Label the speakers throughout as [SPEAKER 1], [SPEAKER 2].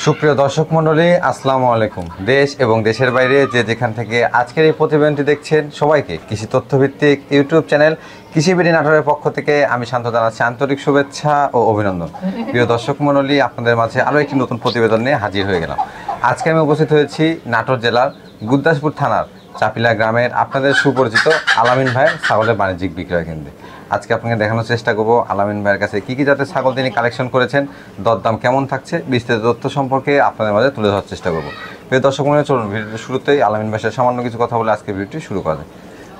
[SPEAKER 1] সুপ্রিয় দর্শক মণ্ডলী, আসসালামু আলাইকুম। দেশ এবং দেশের বাইরে যে যেখান থেকে আজকের এই প্রতিবেদনটি দেখছেন সবাইকে কৃষি তথ্যভিত্তিক ইউটিউব চ্যানেল কৃষিবিডি নাটোরের পক্ষ থেকে আমি শান্ত জানাচ্ছি আন্তরিক শুভেচ্ছা ও অভিনন্দন। প্রিয় দর্শক মণ্ডলী, আপনাদের মাঝে আরও একটি নতুন প্রতিবেদন নিয়ে হাজির হয়ে গেলাম। আজকে আমি উপস্থিত হয়েছি নাটোর জেলার গুরদাসপুর থানার চাপিলা গ্রামের আপনাদের সুপরিচিত আলামিন ভাইয়ের ছাগলের বাণিজ্যিক বিক্রয় কেন্দ্রে। আজকে আপনাকে দেখানোর চেষ্টা করব আলামিন ভাইয়ের কাছে কী কী জাতের ছাগল তিনি কালেকশন করেছেন, দরদাম কেমন থাকছে, বিস্তারিত তথ্য সম্পর্কে আপনাদের মাঝে তুলে ধরার চেষ্টা করব। প্রিয় দর্শক মণ্ডলী, চলুন ভিডিওর শুরুতেই আলামিন ভাইয়ের সামান্য কিছু কথা বলে আজকে ভিডিওটি শুরু করা যায়।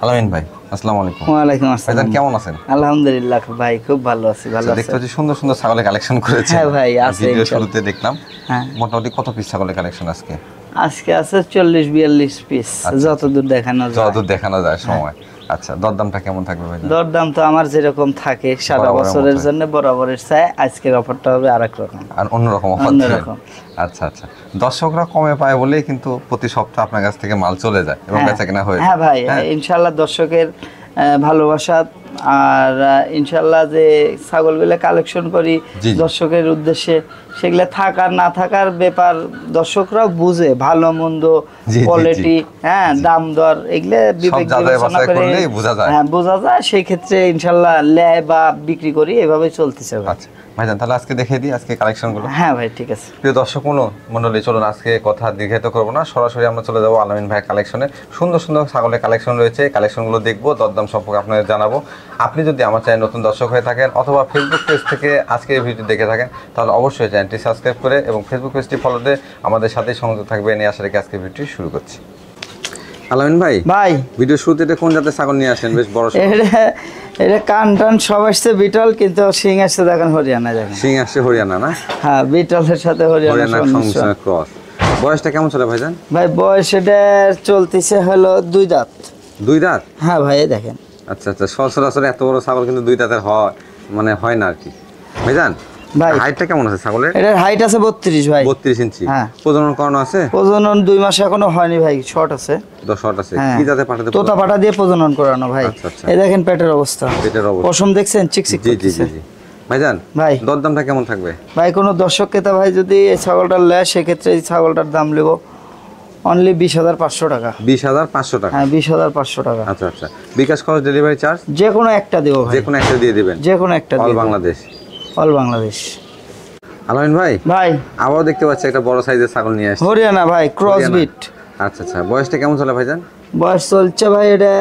[SPEAKER 1] আলামিন ভাই, আসসালামু আলাইকুম।
[SPEAKER 2] ওয়ালাইকুম আসসালাম।
[SPEAKER 1] কেমন আছেন?
[SPEAKER 2] আলহামদুলিল্লাহ ভাই, খুব ভালো আছি। ভালো আছি।
[SPEAKER 1] দেখতে পাচ্ছি সুন্দর সুন্দর ছাগলের কালেকশন করেছেন।
[SPEAKER 2] হ্যাঁ ভাই, আছে।
[SPEAKER 1] ভিডিও শুরুতে দেখলাম।
[SPEAKER 2] হ্যাঁ,
[SPEAKER 1] মোটামুটি কত পিস ছাগলের কালেকশন আজকে?
[SPEAKER 2] আজকে আছে 40-42 পিস, যতদূর দেখানো যায় সময়। আচ্ছা, দরদামটা কেমন থাকবে ভাই? দরদাম তো আমার যেরকম থাকে সারা বছরের জন্য বরাবরের চাই, আজকের অফারটা হবে আরেক রকম, আর
[SPEAKER 1] অন্যরকম অফার। আচ্ছা আচ্ছা, দর্শকরা কমে পায় বলেই কিন্তু প্রতি সপ্তাহে আপনার কাছ থেকে মাল চলে যায় এবং বেচা কেনা হয়।
[SPEAKER 2] হ্যাঁ ভাই, ইনশাআল্লাহ দর্শকের ভালোবাসা আর ইনশাআল্লাহ যে ছাগলগুলো কালেকশন করি দর্শকের উদ্দেশ্যে, সেগুলো থাকার না থাকার ব্যাপার দর্শকরাও বুঝে, ভালো মন্দ কোয়ালিটি, হ্যাঁ, দাম দর এগুলো বিবেক বিবেচনা করে বোঝা যায়। সেই ক্ষেত্রে ইনশাআল্লাহ লেয় বা বিক্রি করি, এভাবে চলতেছে।
[SPEAKER 1] আচ্ছা ভাইজান, তাহলে আজকে দেখিয়ে দিই আজকে কালেকশনগুলো।
[SPEAKER 2] হ্যাঁ ভাই, ঠিক আছে।
[SPEAKER 1] প্রিয় দর্শক মণ্ডলী, চলুন আজকে কথা দীর্ঘায়িত করবো না, সরাসরি আমরা চলে যাবো আলামিন ভাইয়ের কালেকশনে। সুন্দর সুন্দর ছাগলের কালেকশন রয়েছে, কালেকশনগুলো দেখবো, দরদাম সম্পর্কে আপনাদের জানাবো। আপনি যদি আমার চ্যানেল নতুন দর্শক হয়ে থাকেন অথবা ফেসবুক পেজ থেকে আজকে এই ভিডিও দেখে থাকেন, তাহলে অবশ্যই চ্যানেলটি সাবস্ক্রাইব করে এবং ফেসবুক পেজটি ফলো দিয়ে আমাদের সাথেই সংযুক্ত থাকবে। নিয়ে আসার আজকে ভিডিওটি শুরু করছি। আলামিন ভাই, ভিডিও শুরুতে এটা কোন জাতের ছাগল নিয়ে আসেন? বেশ বড়।
[SPEAKER 2] এটা কান টান সব আসছে বিটল, কিন্তু সিং আসছে দেখেন হরিয়ানা।
[SPEAKER 1] সিং আসছে হরিয়ানা না?
[SPEAKER 2] হ্যাঁ, বিটলের সাথে হরিয়ানা
[SPEAKER 1] ক্রস। বয়সটা কেমন চলে ভাইজান?
[SPEAKER 2] ভাই বয়স এটা চলতেছে হলো 2 দাঁত।
[SPEAKER 1] 2 দাঁত?
[SPEAKER 2] হ্যাঁ ভাই, দেখেন।
[SPEAKER 1] আচ্ছা আচ্ছা, সচরাচর এত বড় ছাগল কিন্তু 2 দাঁতের হয় না আর কি ভাইজান। ভাই হাইটটা কেমন আছে ছাগলের? এটার হাইট আছে 32 ভাই। 32 ইঞ্চি। হ্যাঁ। প্রজনন করানো আছে? প্রজনন 2 মাস এখনো হয়নি ভাই, শর্ট আছে। শর্ট আছে। কি জাতে পাঠাতে? তোতা পাঠা দিয়ে প্রজনন করানো ভাই। এই দেখেন পেটের অবস্থা। পশম দেখছেন চিকচিক করতেছে। জি জি জি। ভাইজান, ভাই দরদামটা কেমন থাকবে? ভাই কোন দর্শক ক্রেতা ভাই যদি এই ছাগলটা নেয়, সেক্ষেত্রে এই ছাগলটার দাম নেব অনলি 20,500 টাকা। 20,500 টাকা? হ্যাঁ, 20,500 টাকা। আচ্ছা আচ্ছা, বিকাশ খরচ, ডেলিভারি চার্জ যে কোনো একটা দেব ভাই। যে কোনো একটা দিয়ে দিবেন? যে কোনো একটা দিয়ে। অল বাংলাদেশ? অল বাংলাদেশ। আলামিন ভাই, আবারও দেখতে পাচ্ছি একটা বড় সাইজের ছাগল নিয়ে আসছে। হরিয়ানা ভাই, ক্রস বিট। আচ্ছা আচ্ছা, বয়সটা কেমন চলে ভাইজান? বয়স চলছে ভাই, এটা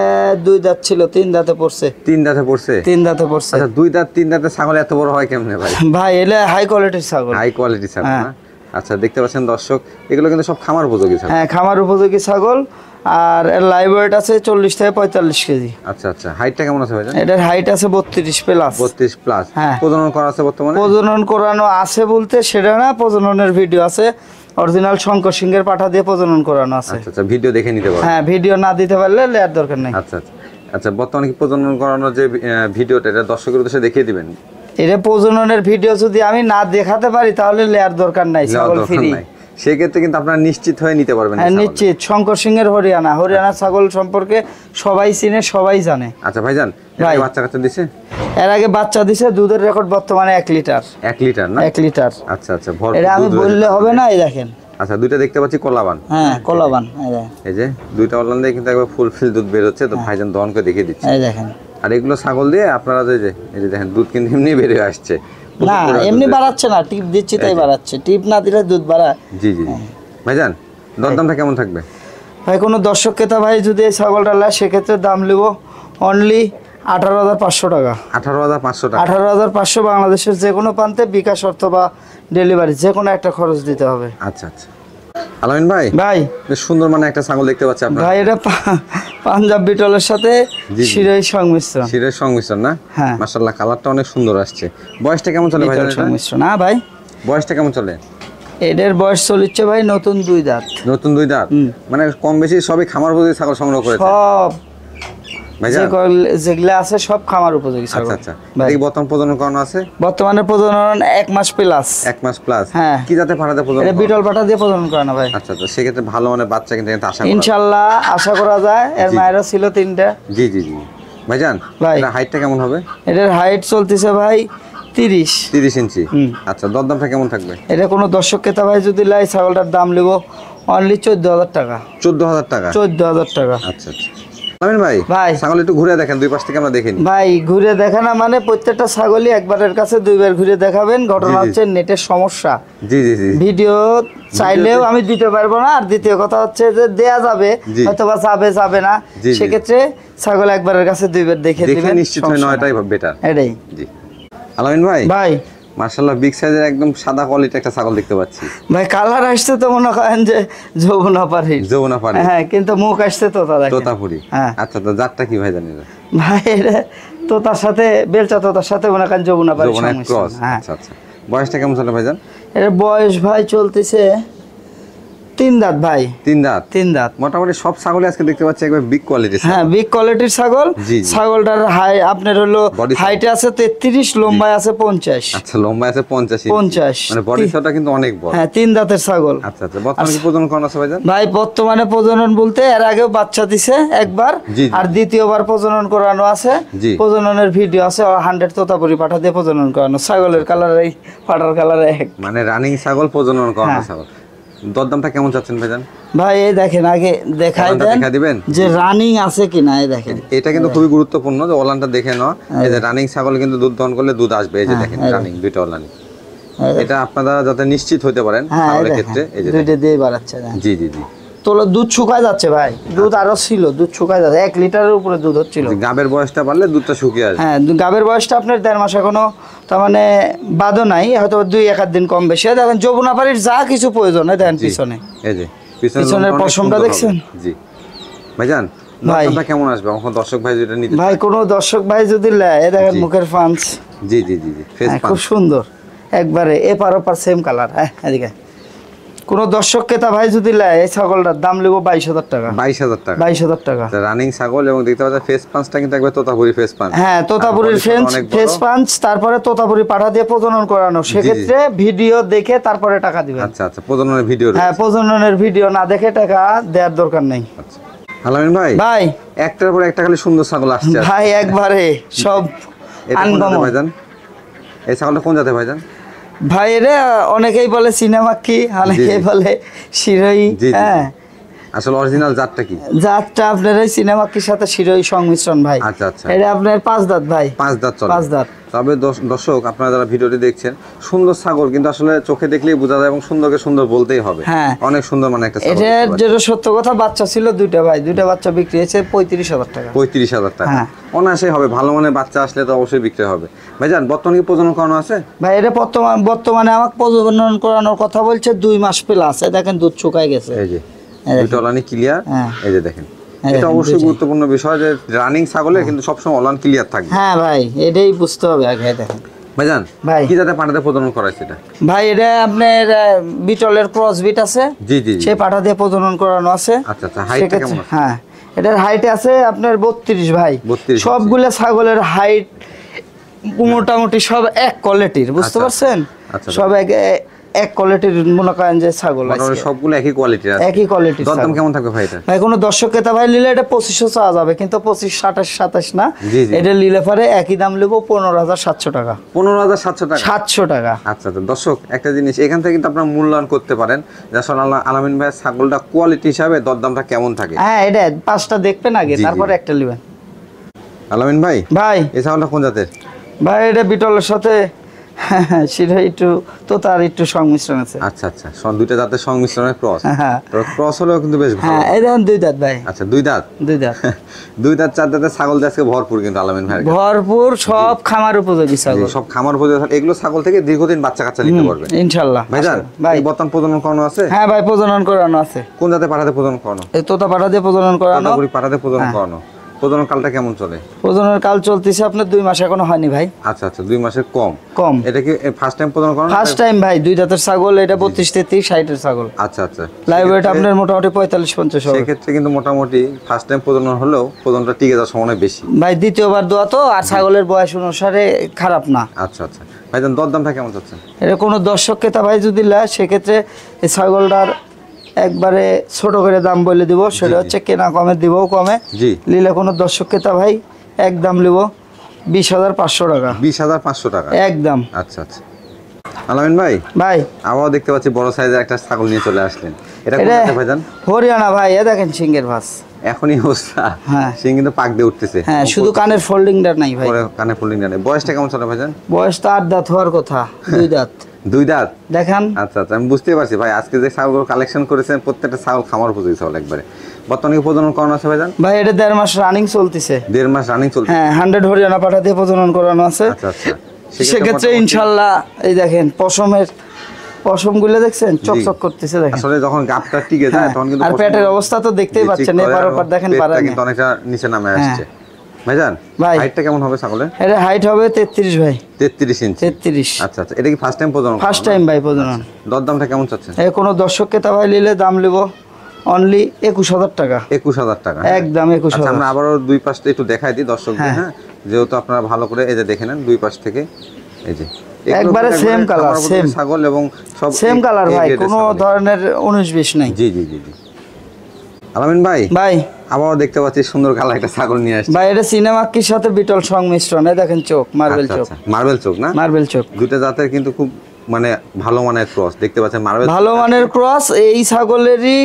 [SPEAKER 1] 2 দাঁত ছিল, 3 দাঁতে পড়ছে। 3 দাঁতে পড়ছে? 3 দাঁতে পড়ছে। আচ্ছা, 2 দাঁত 3 দাঁতের ছাগল এত বড় হয় কেমনে ভাই? ভাই এটা হাই কোয়ালিটির ছাগল। হাই কোয়ালিটির ছাগল না? আচ্ছা, দেখতে পাচ্ছেন দর্শক, এগুলো কিন্তু সব খামার উপযোগী ছাগল। হ্যাঁ, খামার উপযোগী ছাগল। আর এর লাইভ ওয়েট আছে 40 থেকে 45 কেজি। আচ্ছা আচ্ছা, হাইটটা কেমন আছে ভাইজান? এটার হাইট আছে 32 প্লাস। 32 প্লাস। হ্যাঁ। প্রজনন করা আছে বর্তমানে? প্রজনন করানো আছে বলতে সেটা না, প্রজননের ভিডিও আছে, অরিজিনাল শঙ্কর সিংহের পাঠা দিয়ে প্রজনন করানো আছে। আচ্ছা আচ্ছা, ভিডিও দেখে নিতে পারবেন? হ্যাঁ, ভিডিও না দিতে পারলে লেয়ার দরকার নেই। আচ্ছা আচ্ছা আচ্ছা, বর্তমানে কি প্রজনন করানোর যে ভিডিওটা, এটা দর্শকের উদ্দেশ্যে দেখিয়ে দিবেন? এটা প্রজননের ভিডিও যদি আমি না দেখাতে পারি তাহলে লেয়ার দরকার নাই, ছাগল ফ্রি। সেক্ষেত্রে কিন্তু আপনারা নিশ্চিত হয়ে নিতে পারবেন। হ্যাঁ, নিশ্চিত। শঙ্কর সিংহের হরিয়ানা ছাগল সম্পর্কে সবাই চিনে, সবাই জানে। আচ্ছা ভাইজান, বাচ্চা কাচ্চা দিছে? এর আগে বাচ্চা দিছে, দুধের রেকর্ড বর্তমানে 1 লিটার। 1 লিটার না? 1 লিটার। আচ্ছা আচ্ছা, এটা আমি বললে হবে না, এই দেখেন। আচ্ছা, দুইটা দেখতে পাচ্ছি কলাবান। হ্যাঁ, কলাবান। এই যে দুইটা অনলাইন দিয়ে কিন্তু একবার ফুল ফিল দুধ বের হচ্ছে, তো ভাইজান দহন করে দেখিয়ে দিচ্ছে। এই দেখেন। আর এগুলো ছাগল দিয়ে আপনারা এই যে দেখেন দুধ কিন্তু এমনি বের হয়ে আসছে না, এমনি বাড়াচ্ছে না, টিপ দিচ্ছি তাই বাড়াচ্ছে। টিপ না দিলে দুধ বাড়ায়। জি জি। ভাইজান, দরদামটা কেমন থাকবে? ভাই কোনো দর্শক ক্রেতা ভাই যদি এই ছাগলটা নেয়, সেক্ষেত্রে দাম নেব অনলি 18,500 টাকা। 18,500 টাকা? 18,500 বাংলাদেশের যে কোনো প্রান্তে, বিকাশ অথবা ডেলিভারি যে কোনো একটা খরচ দিতে হবে। আচ্ছা আচ্ছা। আলামিন ভাই, বেশ সুন্দর মানে একটা ছাগল দেখতে পাচ্ছি আপনারা।
[SPEAKER 2] ভাই এটা পাঞ্জাব বিটলের সাথে শিরোই সংমিশ্রণ।
[SPEAKER 1] শিরোই সংমিশ্রণ না?
[SPEAKER 2] হ্যাঁ
[SPEAKER 1] মাশাআল্লাহ, কালারটা অনেক সুন্দর আসছে। বয়সটা কেমন চলে ভাই?
[SPEAKER 2] সংমিশ্রণ না ভাই,
[SPEAKER 1] বয়সটা কেমন চলে?
[SPEAKER 2] এদের বয়স চলছে ভাই নতুন 2 দাঁত।
[SPEAKER 1] নতুন 2 দাঁত, মানে কম বেশি সবই খামার উপযোগী ছাগল সংগ্রহ করেছে
[SPEAKER 2] সব, যেগুলো আছে সব খামার উপযোগী ছাগল।
[SPEAKER 1] আচ্ছা আচ্ছা, এই বর্তমান প্রজনন করানো আছে?
[SPEAKER 2] বর্তমানে প্রজনন 1 মাস প্লাস।
[SPEAKER 1] 1 মাস প্লাস।
[SPEAKER 2] হ্যাঁ।
[SPEAKER 1] কি জাতের পাঠাতে প্রজনন?
[SPEAKER 2] এটা বিটল পাঠা দিয়ে প্রজনন করানো ভাই।
[SPEAKER 1] আচ্ছা আচ্ছা, সেক্ষেত্রে ভালো মানে বাচ্চা কিন্তু আশা করা
[SPEAKER 2] ইনশাআল্লাহ আশা করা যায়। এর মায়েরও ছিল 3টা।
[SPEAKER 1] জি জি জি ভাইজান, এটা হাইটটা কেমন হবে?
[SPEAKER 2] এটার হাইট চলতেছে ভাই 30
[SPEAKER 1] ইঞ্চি। আচ্ছা, দরদামটা কেমন থাকবে?
[SPEAKER 2] এটা কোনো দর্শক ক্রেতা ভাই যদি লাই, ছাগলটার দাম নেব অনলি 14,000 টাকা।
[SPEAKER 1] 14,000 টাকা?
[SPEAKER 2] 14,000 টাকা।
[SPEAKER 1] আচ্ছা আচ্ছা আলামিন ভাই, ছাগল একটু ঘুরে দেখেন, দুই পাশ থেকে আমরা দেখিনি
[SPEAKER 2] ভাই। ঘুরে দেখা না মানে প্রত্যেকটা ছাগলই একবারের কাছে 2বার ঘুরে দেখাবেন। ঘটনা হচ্ছে নেটের সমস্যা।
[SPEAKER 1] জি জি জি,
[SPEAKER 2] ভিডিও চাইলেও আমি দিতে পারবো না। আর দ্বিতীয় কথা হচ্ছে যে দেয়া যাবে হয়তো বা যাবে না, সেক্ষেত্রে ছাগল একবারের কাছে 2বার দেখে দিবেন,
[SPEAKER 1] নিশ্চিত হয় নয়টাই বেটার।
[SPEAKER 2] এটাই।
[SPEAKER 1] জি আলামিন ভাই, মাশাআল্লাহ বিগ সাইজের একদম সাদা কোয়ালিটি একটা ছাগল দেখতে পাচ্ছি
[SPEAKER 2] ভাই। কালার আসছে তো মনে করেন যে যৌবনাপাড়ি। হ্যাঁ, কিন্তু মুখ আসছে
[SPEAKER 1] তোতাপুরি। আচ্ছা, তো জাতটা কি ভাই জানেন?
[SPEAKER 2] ভাই এটা তোতার সাথে, বেলচা তোতার সাথে মনে করেন যৌবনাপাড়ি ক্রস।
[SPEAKER 1] আচ্ছা আচ্ছা, বয়সটা কেমন চলে ভাইজান?
[SPEAKER 2] এর বয়স ভাই চলতেছে 3 দাঁত ভাই।
[SPEAKER 1] 3 দাঁত। মোটামুটি সব ছাগলই আজকে দেখতে পাচ্ছি একবার বিগ কোয়ালিটির।
[SPEAKER 2] হ্যাঁ, বিগ কোয়ালিটির ছাগল। ছাগলটার হাই আপনার হলো হাইটে আছে 33, লম্বায় আছে 50।
[SPEAKER 1] আচ্ছা, লম্বায় আছে 50। মানে বডি সাইজটা কিন্তু অনেক বড়।
[SPEAKER 2] হ্যাঁ, 3 দাঁতের ছাগল।
[SPEAKER 1] আচ্ছা আচ্ছা, বর্তমানে কি প্রজনন করানো আছে ভাইজান?
[SPEAKER 2] ভাই বর্তমানে প্রজনন বলতে এর আগেও বাচ্চা দিছে একবার, আর দ্বিতীয়বার প্রজনন করানো আছে। প্রজননের ভিডিও আছে। 100 তোতাপুরি পাঠা দিয়ে প্রজনন করানো। ছাগলের কালার এই পাঠার কালার এক,
[SPEAKER 1] মানে রানিং ছাগল, প্রজনন করানো ছাগল। দরদামটা কেমন চাচ্ছেন ভাইজান?
[SPEAKER 2] ভাই এই দেখেন, আগে দেখাই দেন যে রানিং আছে কিনা। এই দেখেন,
[SPEAKER 1] এটা কিন্তু খুবই গুরুত্বপূর্ণ যে ওলানটা দেখে নাও। এই যে রানিং ছাগল কিন্তু দুধ দহন করলে দুধ আসবে। এই যে দেখেন রানিং, দুইটা ওলানি। এটা আপনারা যাতে নিশ্চিত হতে পারেন ছাগলের ক্ষেত্রে। এই যে দুইটা দিয়ে বাড়াচ্ছে। জি জি জি,
[SPEAKER 2] তোলো দুধ শুকায় যাচ্ছে ভাই। দুধ আরো ছিল, দুধ শুকায় যাচ্ছে। 1 লিটারের উপরে দুধ হচ্ছিল।
[SPEAKER 1] গাবের বয়সটা বাড়লে দুধটা শুকিয়ে আসবে।
[SPEAKER 2] হ্যাঁ, গাবের বয়সটা আপনার 1.5 মাস এখনো, তার মানে বাদও নাই, হয়তো 2-1 দিন কম বেশি। দেখেন যৌবনাপাড়ির যা কিছু প্রয়োজন দেখেন পিছনে। এই যে পিছনের পশমটা দেখছেন? জি ভাইজান, দামটা কেমন আসবে এখন দর্শক ভাই যেটা নিতে? ভাই কোনো দর্শক ভাই যদি নেয়, এই দেখেন মুখের পাঁচ। জি জি জি জি, ফেস পাঁচ খুব সুন্দর একবারে, এপার ওপার সেম কালার। হ্যাঁ, এদিকে কোন দর্শক ক্রেতা ভাই যদি নেয়, এই ছাগলটার দাম নেব 22,000 টাকা। 22,000 টাকা? 22,000 টাকা। রানিং ছাগল, এবং দেখতে পাচ্ছেন ফেস পাঁচটা কিন্তু একবার তোতাপুরি ফেস পাঁচ। হ্যাঁ, তোতাপুরির ফেস পাঁচ, তারপরে তোতাপুরি পাঠা দিয়ে প্রজনন করানো। সেক্ষেত্রে ভিডিও দেখে তারপরে টাকা দিবেন। আচ্ছা আচ্ছা, প্রজননের ভিডিও? হ্যাঁ, প্রজননের ভিডিও না দেখে টাকা দেওয়ার দরকার নেই। আচ্ছা আলামিন ভাই, একটার পর একটা খালি সুন্দর ছাগল আসছে ভাই, একবারে সব আনকমন। ভাইজান এই ছাগলটা কোন জাতের ভাইজান? ভাই এরা অনেকেই বলে সিনেমাক্কি, অনেকেই বলে শিরোই। হ্যাঁ, আসলে অরিজিনাল জাতটা কি? জাতটা আপনার এই সিনেমাক্কির সাথে শিরোই সংমিশ্রণ ভাই। আচ্ছা আচ্ছা, এটা আপনার 5 দাঁত ভাই। 5 দাঁত চলে? 5 দাঁত। তবে দর্শক আপনারা যারা ভিডিওটি দেখছেন, সুন্দর ছাগল কিন্তু আসলে চোখে দেখলেই বোঝা যায়, এবং সুন্দরকে সুন্দর বলতেই হবে। হ্যাঁ, অনেক সুন্দর মানে একটা ছাগল। এটার যেটা সত্য কথা, বাচ্চা ছিল 2টা ভাই, 2টা বাচ্চা বিক্রি হয়েছে 35,000 টাকা। 35,000 টাকা? হ্যাঁ, অনায়াসেই হবে। ভালো মানে বাচ্চা আসলে তো অবশ্যই বিক্রি হবে। ভাইজান বর্তমানে কি প্রজনন করানো আছে? ভাই এটা বর্তমানে আমাকে প্রজনন করানোর কথা বলছে 2 মাস প্লাস। দেখেন দুধ শুকায় গেছে। এই যে দুটো ওলানি ক্লিয়ার। এই যে দেখেন, এটা অবশ্যই গুরুত্বপূর্ণ বিষয় যে রানিং ছাগলের কিন্তু সবসময় ওলান ক্লিয়ার থাকবে। হ্যাঁ ভাই, এটাই বুঝতে হবে আগে। দেখেন ভাইজান, ভাই কি জাতের পাঠা দিয়ে প্রজনন করাইছে এটা? ভাই এটা আপনার বিটলের ক্রস বিট আছে। জি জি, সেই পাঠা দিয়ে প্রজনন করানো আছে। আচ্ছা আচ্ছা, হাইট কেমন আছে? হ্যাঁ, এটার হাইট আছে আপনার 32 ভাই। সবগুলো ছাগলের হাইট মোটামুটি সব এক কোয়ালিটির, বুঝতে পারছেন? সব এক কোয়ালিটির মনে করেন যে ছাগল আছে, সবগুলো একই কোয়ালিটির আছে। একই কোয়ালিটির। দাম কেমন থাকবে ভাই এটা? ভাই কোনো দর্শক ক্রেতা ভাই নিলে এটা 2500 চাওয়া যাবে, কিন্তু 25, 27, 27 না। এটা নিলে পরে একই দাম নেব 15,700 টাকা। 15,700 টাকা? 700 টাকা। আচ্ছা আচ্ছা, দর্শক একটা জিনিস এখান থেকে কিন্তু আপনারা মূল্যায়ন করতে পারেন যে আসলে আলামিন ভাই ছাগলটা কোয়ালিটি হিসাবে দরদামটা কেমন থাকে। হ্যাঁ, এটা 5টা দেখবেন আগে, তারপরে একটা নেবেন। আলামিন ভাই, ভাই এই ছাগলটা কোন জাতের? ভাই এটা বিটলের সাথে হ্যাঁ সেটা একটু তোতার একটু সংমিশ্রণ আছে।
[SPEAKER 1] আচ্ছা আচ্ছা, দুইটা দাঁতের সংমিশ্রণের ক্রস। হ্যাঁ ক্রস হলেও কিন্তু বেশ ভালো।
[SPEAKER 2] হ্যাঁ এই দেখেন দুই দাঁত ভাই।
[SPEAKER 1] আচ্ছা দুই দাঁত দুই দাঁত চার দাঁতের ছাগল আজকে ভরপুর কিন্তু আলামিন ভাই,
[SPEAKER 2] ভরপুর, সব খামার উপযোগী ছাগল,
[SPEAKER 1] সব খামার উপযোগী। এগুলো ছাগল থেকে দীর্ঘদিন বাচ্চা কাচ্চা নিতে পারবে
[SPEAKER 2] ইনশাআল্লাহ।
[SPEAKER 1] ভাইজান ভাই বর্তমান প্রজনন করানো আছে?
[SPEAKER 2] হ্যাঁ ভাই প্রজনন করানো আছে।
[SPEAKER 1] কোন জাতের পাঠাতে প্রজনন করানো?
[SPEAKER 2] এই তোতা পাঠাতে প্রজনন করানো।
[SPEAKER 1] পাঠাতে প্রজনন করানো। প্রজনন কালটা কেমন চলে?
[SPEAKER 2] প্রজননের কাল চলতেছে আপনার 2 মাস এখনো হয়নি ভাই।
[SPEAKER 1] আচ্ছা আচ্ছা 2 মাসের কম। এটা কি ফার্স্ট টাইম প্রজনন করানো?
[SPEAKER 2] ফার্স্ট টাইম ভাই, দুই দাঁতের ছাগল, এটা 32 33 60 এর ছাগল।
[SPEAKER 1] আচ্ছা আচ্ছা,
[SPEAKER 2] লাইভ ওয়েট আপনার মোটামুটি 45 50 হবে।
[SPEAKER 1] সেই ক্ষেত্রে কিন্তু মোটামুটি ফার্স্ট টাইম প্রজনন হলেও প্রজননটা টিকে যাওয়ার সম্ভাবনা বেশি
[SPEAKER 2] ভাই। দ্বিতীয়বার দোয়া তো, আর ছাগলের বয়স অনুসারে খারাপ না।
[SPEAKER 1] আচ্ছা আচ্ছা ভাইজান দরদামটা কেমন চাচ্ছেন?
[SPEAKER 2] এটা কোনো দর্শক ক্রেতা ভাই যদি নেয় সেক্ষেত্রে এই ছাগলটার একবারে ছোট করে দাম বলে দিব, সেটা হচ্ছে কেনা কমে দিব, কমে নিলে কোনো দর্শক ক্রেতা ভাই একদম নিব 20,500 টাকা।
[SPEAKER 1] 20,500 টাকা একদম। আচ্ছা আচ্ছা আলামিন ভাই, আবার দেখতে পাচ্ছি বড় সাইজের একটা ছাগল নিয়ে চলে আসলেন। এটা কোন জাতের ভাইজান?
[SPEAKER 2] হরিয়ানা ভাই। এ দেখেন সিংহের ভাঁজ
[SPEAKER 1] এখনই অবস্থা। হ্যাঁ সিং কিন্তু পাক দিয়ে উঠতেছে।
[SPEAKER 2] হ্যাঁ শুধু কানের ফোল্ডিংটা নাই ভাই,
[SPEAKER 1] কানের ফোল্ডিংটা নেই। বয়সটা কেমন চলে ভাইজান?
[SPEAKER 2] বয়স তো 8 দাঁত হওয়ার কথা। 2 দাঁত।
[SPEAKER 1] 2 দাঁত
[SPEAKER 2] দেখেন।
[SPEAKER 1] আচ্ছা আচ্ছা আমি বুঝতে পারছি ভাই, আজকে যে ছাগলগুলো কালেকশন করেছেন প্রত্যেকটা ছাগল খামার উপযোগী ছাগল একবারে। বর্তমানে প্রজনন করানো আছে ভাইজান? ভাই
[SPEAKER 2] এটা 1.5 মাস রানিং চলতেছে।
[SPEAKER 1] 1.5 মাস রানিং চলতেছে।
[SPEAKER 2] হ্যাঁ 100 হরিয়ানা পাঠা দিয়ে প্রজনন করানো আছে।
[SPEAKER 1] আচ্ছা আচ্ছা
[SPEAKER 2] সেক্ষেত্রে ইনশাআল্লাহ এই দেখেন পশমগুলো দেখছেন চকচক করতেছে। দেখেন
[SPEAKER 1] আসলে যখন গাবটা টিকে যায় তখন কিন্তু
[SPEAKER 2] আর পেটের অবস্থা তো দেখতেই পাচ্ছেন, এবার ওপর দেখেন পারা
[SPEAKER 1] কিন্তু অনেকটা নিচে নামে আসছে। ভাইজান হাইটটা কেমন হবে ছাগলের?
[SPEAKER 2] এটা হাইট হবে 33 ভাই।
[SPEAKER 1] 33 ইঞ্চি।
[SPEAKER 2] 33।
[SPEAKER 1] আচ্ছা আচ্ছা এটা কি ফার্স্ট টাইম প্রজনন?
[SPEAKER 2] ফার্স্ট টাইম ভাই প্রজনন।
[SPEAKER 1] দরদামটা কেমন চাচ্ছেন?
[SPEAKER 2] এই কোন দর্শক ক্রেতা ভাই নিলে দাম নেব অনলি 21,000 টাকা।
[SPEAKER 1] 21,000 টাকা
[SPEAKER 2] একদম 21,000।
[SPEAKER 1] আচ্ছা আমরা আবারও দুই পাশটা একটু দেখাই দিই দর্শকদের। হ্যাঁ যেহেতু আপনারা ভালো করে এই যে দেখে নেন দুই পাশ থেকে, এই যে
[SPEAKER 2] একবারে সেম কালার, সেম
[SPEAKER 1] ছাগল এবং সব
[SPEAKER 2] সেম কালার ভাই, কোনো ধরনের 19-20 নাই।
[SPEAKER 1] জি জি জি জি। আলামিন ভাই আবার দেখতে পাচ্ছি সুন্দর কালার একটা ছাগল নিয়ে আসছে
[SPEAKER 2] ভাই। এটা সিনেমাকির সাথে বিটল সংমিশ্রণ। দেখেন চোখ, মার্বেল চোখ।
[SPEAKER 1] মার্বেল চোখ না?
[SPEAKER 2] মার্বেল চোখ।
[SPEAKER 1] দুটো জাতের কিন্তু খুব মানে ভালো মানের ক্রস দেখতে পাচ্ছেন। মার্বেল
[SPEAKER 2] ভালো মানের ক্রস। এই ছাগলেরই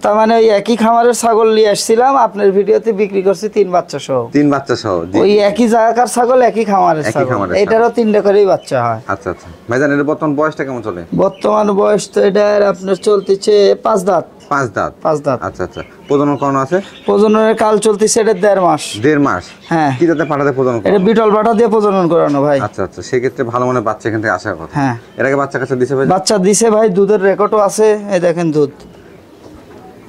[SPEAKER 2] তার মানে ওই একই খামারের ছাগল নিয়ে আসছিলাম, আপনার ভিডিওতে বিক্রি করছি 3 বাচ্চা সহ।
[SPEAKER 1] 3 বাচ্চা সহ
[SPEAKER 2] ওই একই জায়গাকার ছাগল, একই খামারের ছাগল। এটারও 3টা করেই বাচ্চা হয়।
[SPEAKER 1] আচ্ছা আচ্ছা ভাইজান এর বর্তমান বয়সটা কেমন চলে?
[SPEAKER 2] বর্তমান বয়স তো এটার আপনার চলতেছে 5 দাঁত।
[SPEAKER 1] 5 দাঁত।
[SPEAKER 2] 5 দাঁত।
[SPEAKER 1] আচ্ছা আচ্ছা প্রজনন করানো আছে?
[SPEAKER 2] প্রজননের কাল চলতেছে এটা 1.5 মাস।
[SPEAKER 1] 1.5 মাস। হ্যাঁ কি জাতে পাঠাতে প্রজনন করানো?
[SPEAKER 2] এটা বিটল পাঠা দিয়ে প্রজনন করানো ভাই।
[SPEAKER 1] আচ্ছা আচ্ছা সেই ক্ষেত্রে ভালো মানের বাচ্চা এখান থেকে আসার কথা। হ্যাঁ এর আগে বাচ্চা কাচ্চা দিছে ভাই?
[SPEAKER 2] বাচ্চা দিছে ভাই, দুধের রেকর্ডও আছে। এই দেখেন দুধ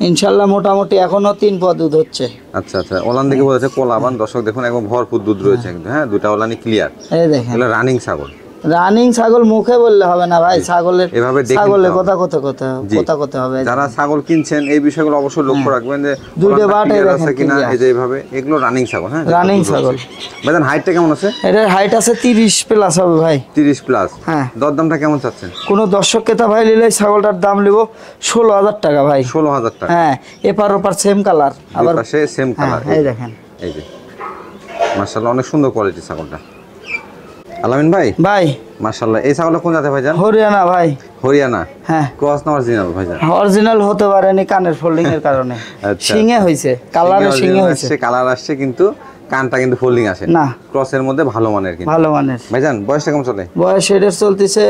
[SPEAKER 2] ইনশাআল্লাহ মোটামুটি এখনো 3 পদ দুধ হচ্ছে।
[SPEAKER 1] আচ্ছা আচ্ছা ওলান দিকে বলেছে কোলাবান। দর্শক দেখুন একদম ভরপুর দুধ রয়েছে কিন্তু। হ্যাঁ দুটো ওলানি ক্লিয়ার।
[SPEAKER 2] এই দেখেন
[SPEAKER 1] এগুলো রানিং ছাগল।
[SPEAKER 2] রানিং ছাগল মুখে বললে হবে না ভাই, ছাগলের ছাগলের কথা হবে।
[SPEAKER 1] যারা ছাগল কিনছেন এই বিষয়গুলো অবশ্যই লক্ষ্য রাখবেন যে
[SPEAKER 2] দুইটা বাট
[SPEAKER 1] আছে কিনা। এই যে এইভাবে এগুলো রানিং ছাগল। হ্যাঁ
[SPEAKER 2] রানিং ছাগল।
[SPEAKER 1] ভাইজান হাইটটা কেমন আছে?
[SPEAKER 2] এর হাইট আছে 30 প্লাস হবে ভাই।
[SPEAKER 1] 30 প্লাস।
[SPEAKER 2] হ্যাঁ
[SPEAKER 1] দরদামটা কেমন চাচ্ছেন?
[SPEAKER 2] কোন দর্শক ক্রেতা ভাই নিলে ছাগলটার দাম নেব 16,000 টাকা ভাই।
[SPEAKER 1] 16,000 টাকা।
[SPEAKER 2] হ্যাঁ এপার ওপার সেম কালার,
[SPEAKER 1] আবার পাশে সেম কালার।
[SPEAKER 2] এই দেখেন
[SPEAKER 1] এই যে মাশাআল্লাহ অনেক সুন্দর কোয়ালিটি ছাগলটা। আলামিন ভাই মাশাআল্লাহ এই ছাগলটা কোন জাতের ভাইজান?
[SPEAKER 2] হরিয়ানা ভাই।
[SPEAKER 1] হরিয়ানা।
[SPEAKER 2] হ্যাঁ
[SPEAKER 1] ক্রস না অরিজিনাল ভাইজান?
[SPEAKER 2] অরিজিনাল হতে পারেনি, কানের ফোল্ডিং এর কারণে। শিঙে হইছে, কালারে শিঙে হইছে।
[SPEAKER 1] কালার আসছে কিন্তু কানটা কিন্তু ফোল্ডিং আসে না। ক্রসের মধ্যে ভালো মানের কিন্তু। ভালো মানের। ভাইজান বয়সটা কেমন চলে?
[SPEAKER 2] বয়স এটার চলতেছে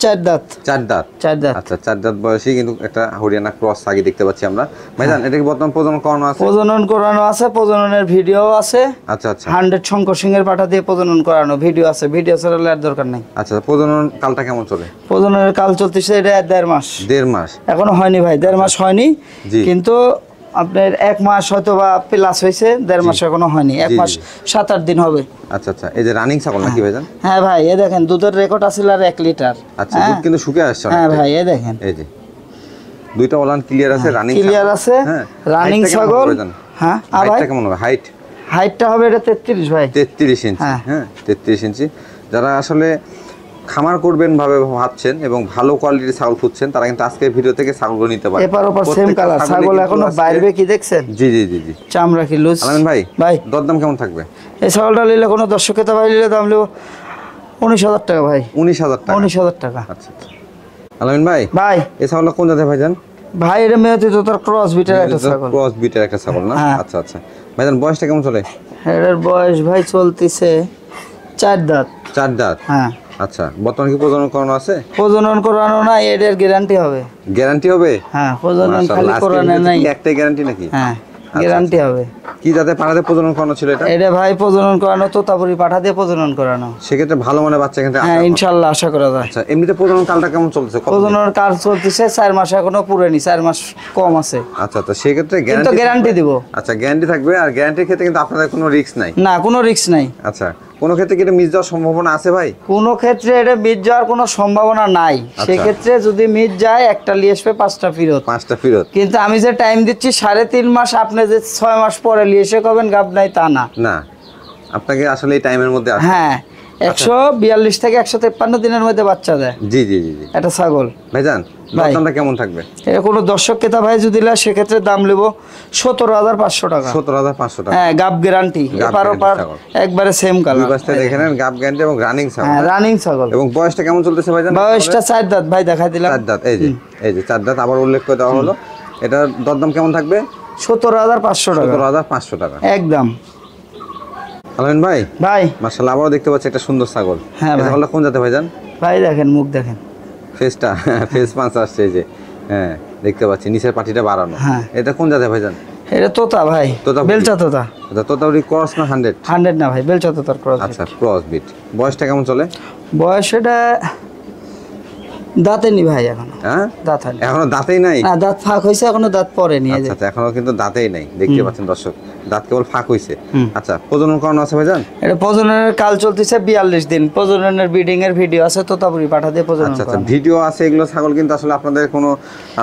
[SPEAKER 2] 4 দাঁত।
[SPEAKER 1] 4 দাঁত। 4 দাঁত। আচ্ছা 4 দাঁত বয়সী কিন্তু একটা হরিয়ানা ক্রস আগে দেখতে পাচ্ছি আমরা। ভাইজান এটা কি বর্তমান প্রজনন করানো আছে? প্রজনন করানো আছে, প্রজননের ভিডিও আছে। আচ্ছা আচ্ছা 100 শঙ্কর সিংহের পাঠা দিয়ে প্রজনন করানো ভিডিও আছে। ভিডিও ছাড়ালে আর দরকার নাই। আচ্ছা প্রজনন কালটা কেমন চলে? প্রজননের কাল চলতেছে এটা 1.5 মাস। 1.5 মাস এখনো হয়নি ভাই, 1.5 মাস হয়নি কিন্তু আপনার 1 মাস হয়তো বা প্লাস হয়েছে, 1.5 মাস এখনো হয়নি। 1 মাস 7-8 দিন হবে। আচ্ছা আচ্ছা এই যে রানিং ছাগল নাকি ভাইজান? হ্যাঁ ভাই এই দেখেন দুধের রেকর্ড আছে আর 1 লিটার। আচ্ছা দুধ কিন্তু শুকিয়ে আসছে। হ্যাঁ ভাই এই দেখেন এই যে দুইটা ওলান ক্লিয়ার আছে, রানিং ক্লিয়ার আছে। হ্যাঁ রানিং ছাগল। হ্যাঁ আর ভাই কেমন হবে হাইট? হাইটটা হবে এটা 33 ভাই। 33 ইঞ্চি। হ্যাঁ 33 ইঞ্চি। যারা আসলে খামার করবেন ভাবে ভাবছেন এবং ভালো কোয়ালিটির ছাগল খুঁজছেন তারা কিন্তু আজকের ভিডিও থেকে ছাগলগুলো নিতে পারেন। এপার ওপার সেম কালার ছাগল এখনো বাইরে কি দেখছেন? জি জি জি জি চামড়া কি লুজ। আলামিন ভাই দরদাম কেমন থাকবে? এই ছাগলটা নিলে কোনো দর্শক ক্রেতা ভাই নিলে দাম নেব 19,000 টাকা ভাই। 19,000 টাকা। 19,000 টাকা। আচ্ছা আলামিন ভাই এই ছাগলটা কোন জাতের ভাইজান? ভাই এটা মেয়াদি তো তার ক্রস বিটের একটা ছাগল। ক্রস বিটের একটা ছাগল না? আচ্ছা আচ্ছা ভাইজান বয়সটা কেমন চলে? এর বয়স ভাই চলতেছে 4 দাঁত। 4 দাঁত। হ্যাঁ আচ্ছা, বর্তমানে কি প্রজনন করানো আছে?
[SPEAKER 2] প্রজনন করানো না, এর গ্যারান্টি হবে।
[SPEAKER 1] গ্যারান্টি হবে?
[SPEAKER 2] হ্যাঁ, প্রজনন খালি করানো নাই,
[SPEAKER 1] একটাই গ্যারান্টি নাকি?
[SPEAKER 2] হ্যাঁ, গ্যারান্টি হবে।
[SPEAKER 1] কি জাতের পাঠা দিয়ে প্রজনন করানো ছিল এটা?
[SPEAKER 2] এটা ভাই প্রজনন করানো, তোতাপুরি পাঠা দিয়ে প্রজনন করানো।
[SPEAKER 1] সেক্ষেত্রে ভালো মানের বাচ্চা এখানে?
[SPEAKER 2] হ্যাঁ, ইনশাআল্লাহ আশা করা যায়।
[SPEAKER 1] আচ্ছা, এমনিতে প্রজনন কালটা কেমন চলছে?
[SPEAKER 2] প্রজনন কাল চলতেছে 4 মাস, এখনো পুরোনি, 4 মাস কম আছে।
[SPEAKER 1] আচ্ছা আচ্ছা, সেক্ষেত্রে
[SPEAKER 2] গ্যারান্টি দিব।
[SPEAKER 1] আচ্ছা, গ্যারান্টি থাকবে। আর গ্যারান্টির ক্ষেত্রে কিন্তু আপনাদের কোনো রিস্ক নাই?
[SPEAKER 2] না, কোনো রিস্ক নাই।
[SPEAKER 1] আচ্ছা, কোনো ক্ষেত্রে কি এটা মিস যাওয়ার সম্ভাবনা আছে ভাই?
[SPEAKER 2] কোনো ক্ষেত্রে এটা মিস যাওয়ার কোনো সম্ভাবনা নাই। সেক্ষেত্রে যদি মিস যায়, একটা নিয়ে আসবে, 5টা ফেরত। 5টা ফেরত। কিন্তু আমি যে টাইম দিচ্ছি 3.5 মাস, আপনি যে 6 মাস পরে নিয়ে এসে কবেন গাব নাই, তা না।
[SPEAKER 1] না, আপনাকে আসলে এই টাইমের মধ্যে
[SPEAKER 2] হ্যাঁ, 142 থেকে 153 দিনের মধ্যে বাচ্চা দেয়।
[SPEAKER 1] জি জি জি জি।
[SPEAKER 2] এটা ছাগল
[SPEAKER 1] ভাইজান, দামটা কেমন থাকবে?
[SPEAKER 2] এটা কোনো দর্শক ক্রেতা ভাই যদি নেয়, সেক্ষেত্রে দাম নেব 17,500 টাকা।
[SPEAKER 1] 17,500 টাকা।
[SPEAKER 2] হ্যাঁ, গাব গ্যারান্টি, এপার ওপার একবারে সেম কালার।
[SPEAKER 1] দুই পাশে দেখেন গাব গ্যারান্টি এবং রানিং ছাগল।
[SPEAKER 2] হ্যাঁ, রানিং ছাগল।
[SPEAKER 1] এবং বয়সটা কেমন চলতেছে ভাইজান?
[SPEAKER 2] বয়সটা 4 দাঁত ভাই, দেখাই দিলাম।
[SPEAKER 1] 4 দাঁত। এই যে 4 দাঁত আবার উল্লেখ করে দেওয়া হলো। এটা দরদাম কেমন থাকবে?
[SPEAKER 2] 17,500 টাকা।
[SPEAKER 1] 17,500 টাকা একদম। আলামিন ভাই, মাশাআল্লাহ, আবারও দেখতে পাচ্ছি একটা সুন্দর ছাগল।
[SPEAKER 2] হ্যাঁ,
[SPEAKER 1] এটা হলো কোন জাতে ভাইজান?
[SPEAKER 2] ভাই দেখেন, মুখ দেখেন,
[SPEAKER 1] ফেসটা, ফেস পাঁচ আসছে এই যে। হ্যাঁ, দেখতে পাচ্ছি নিচের পাটিটা বাড়ানো। এটা কোন জাতে ভাইজান?
[SPEAKER 2] এটা তোতা ভাই, বেলচা তোতা।
[SPEAKER 1] এটা তোতাপুরি ক্রস না 100?
[SPEAKER 2] 100 না ভাই, বেলচা তোতার ক্রস।
[SPEAKER 1] আচ্ছা, ক্রস বিট। বয়সটা কেমন চলে?
[SPEAKER 2] বয়স এটা দাঁতে নি ভাই, এখনো।
[SPEAKER 1] হ্যাঁ, দাঁত হয়, এখনো দাঁতেই নাই।
[SPEAKER 2] না, দাঁত ফাঁক হইছে, এখনো দাঁত পড়েনি।
[SPEAKER 1] আচ্ছা, এখনো কিন্তু দাঁতেই নাই, দেখতে পাচ্ছেন দর্শক, দাঁত কেবল ফাঁক হইছে। আচ্ছা, প্রজনন করানো আছে ভাইজান? এটা
[SPEAKER 2] প্রজননের কাল চলতেছে 42 দিন। প্রজননের ব্রিডিং এর ভিডিও আছে, তোতাপুরি পাঠা দিয়ে প্রজনন।
[SPEAKER 1] আচ্ছা, ভিডিও আছে। এগুলো ছাগল কিন্তু আসলে আপনাদের কোনো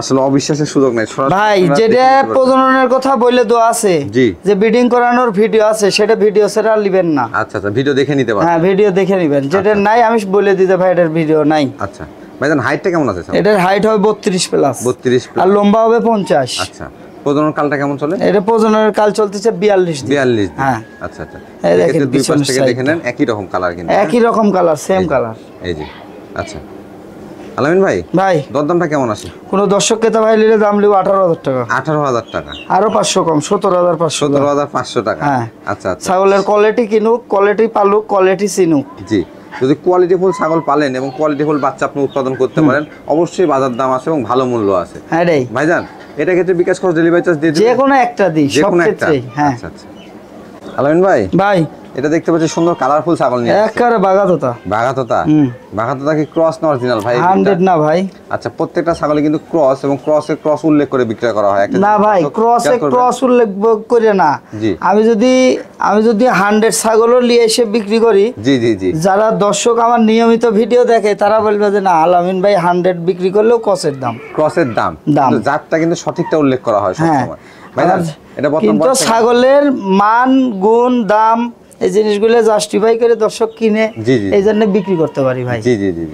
[SPEAKER 1] আসলে অবিশ্বাসের সুযোগ নাই
[SPEAKER 2] ভাই। যেটা প্রজননের কথা বলে দেওয়া আছে, যে ব্রিডিং করানোর ভিডিও আছে, সেটা ভিডিও সেটা নেবেন না।
[SPEAKER 1] আচ্ছা আচ্ছা, ভিডিও দেখে নিতে পারেন।
[SPEAKER 2] হ্যাঁ, ভিডিও দেখে নেবেন। যেটা নাই আমি বলে দিতে ভাই, এটার ভিডিও নাই।
[SPEAKER 1] আচ্ছা ভাইজান, হাইটটা কেমন আছে?
[SPEAKER 2] এটার হাইট হবে 32 প্লাস।
[SPEAKER 1] 32 প্লাস।
[SPEAKER 2] আর লম্বা হবে 50।
[SPEAKER 1] আচ্ছা, প্রজনন কালটা কেমন চলে?
[SPEAKER 2] এটা প্রজননের কাল চলতেছে 42 দিন।
[SPEAKER 1] 42 দিন।
[SPEAKER 2] হ্যাঁ,
[SPEAKER 1] আচ্ছা আচ্ছা, এই দেখেন দুই পাশ থেকে দেখে নেন, একই রকম কালার কিন্তু।
[SPEAKER 2] একই রকম কালার, সেম কালার।
[SPEAKER 1] এই যে। আচ্ছা, আলামিন ভাই, দরদামটা কেমন আছে?
[SPEAKER 2] কোন দর্শক ক্রেতা ভাই নিলে দাম লিব 18,000 টাকা।
[SPEAKER 1] 18,000 টাকা।
[SPEAKER 2] আরো 500 কম, 17,500।
[SPEAKER 1] 17,500 টাকা।
[SPEAKER 2] হ্যাঁ,
[SPEAKER 1] আচ্ছা আচ্ছা।
[SPEAKER 2] ছাগলের কোয়ালিটি কিনুক, কোয়ালিটি পালুক, কোয়ালিটি চিনুক।
[SPEAKER 1] জি, যদি কোয়ালিটিফুল ছাগল পালেন এবং কোয়ালিটিফুল বাচ্চা আপনি উৎপাদন করতে পারেন, অবশ্যই বাজার দাম আছে এবং ভালো মূল্য আছে।
[SPEAKER 2] হ্যাঁ রে
[SPEAKER 1] ভাইজান, এটা ক্ষেত্রে বিকাশ খরচ, ডেলিভারি চার্জ দিয়ে
[SPEAKER 2] যে কোনো একটা দিই, সব ক্ষেত্রেই। হ্যাঁ,
[SPEAKER 1] আচ্ছা আচ্ছা। আলামিন ভাই, এটা দেখতে পাচ্ছি সুন্দর কালারফুল ছাগল নিয়ে
[SPEAKER 2] একেবারে বাগাতোতা।
[SPEAKER 1] বাগাতোতা কি ক্রস না অরিজিনাল ভাই?
[SPEAKER 2] 100 না ভাই।
[SPEAKER 1] আচ্ছা, প্রত্যেকটা ছাগলে কিন্তু ক্রস এবং ক্রস উল্লেখ করে বিক্রয় করা হয়।
[SPEAKER 2] না ভাই, ক্রস উল্লেখ করে না। আমি যদি 100 ছাগলও নিয়ে এসে বিক্রি করি,
[SPEAKER 1] জি জি জি,
[SPEAKER 2] যারা দর্শক আমার নিয়মিত ভিডিও দেখে, তারা বলবে যে না, আলামিন ভাই 100 বিক্রি করলেও ক্রসের দাম।
[SPEAKER 1] জাতটা কিন্তু সঠিকটা উল্লেখ করা হয় সবসময়।
[SPEAKER 2] কিন্তু ছাগলের মান, গুণ, দাম, এই জিনিসগুলো জাস্টিফাই করে দর্শক কিনে, এই জন্য বিক্রি করতে পারি ভাই।
[SPEAKER 1] জি জি জি।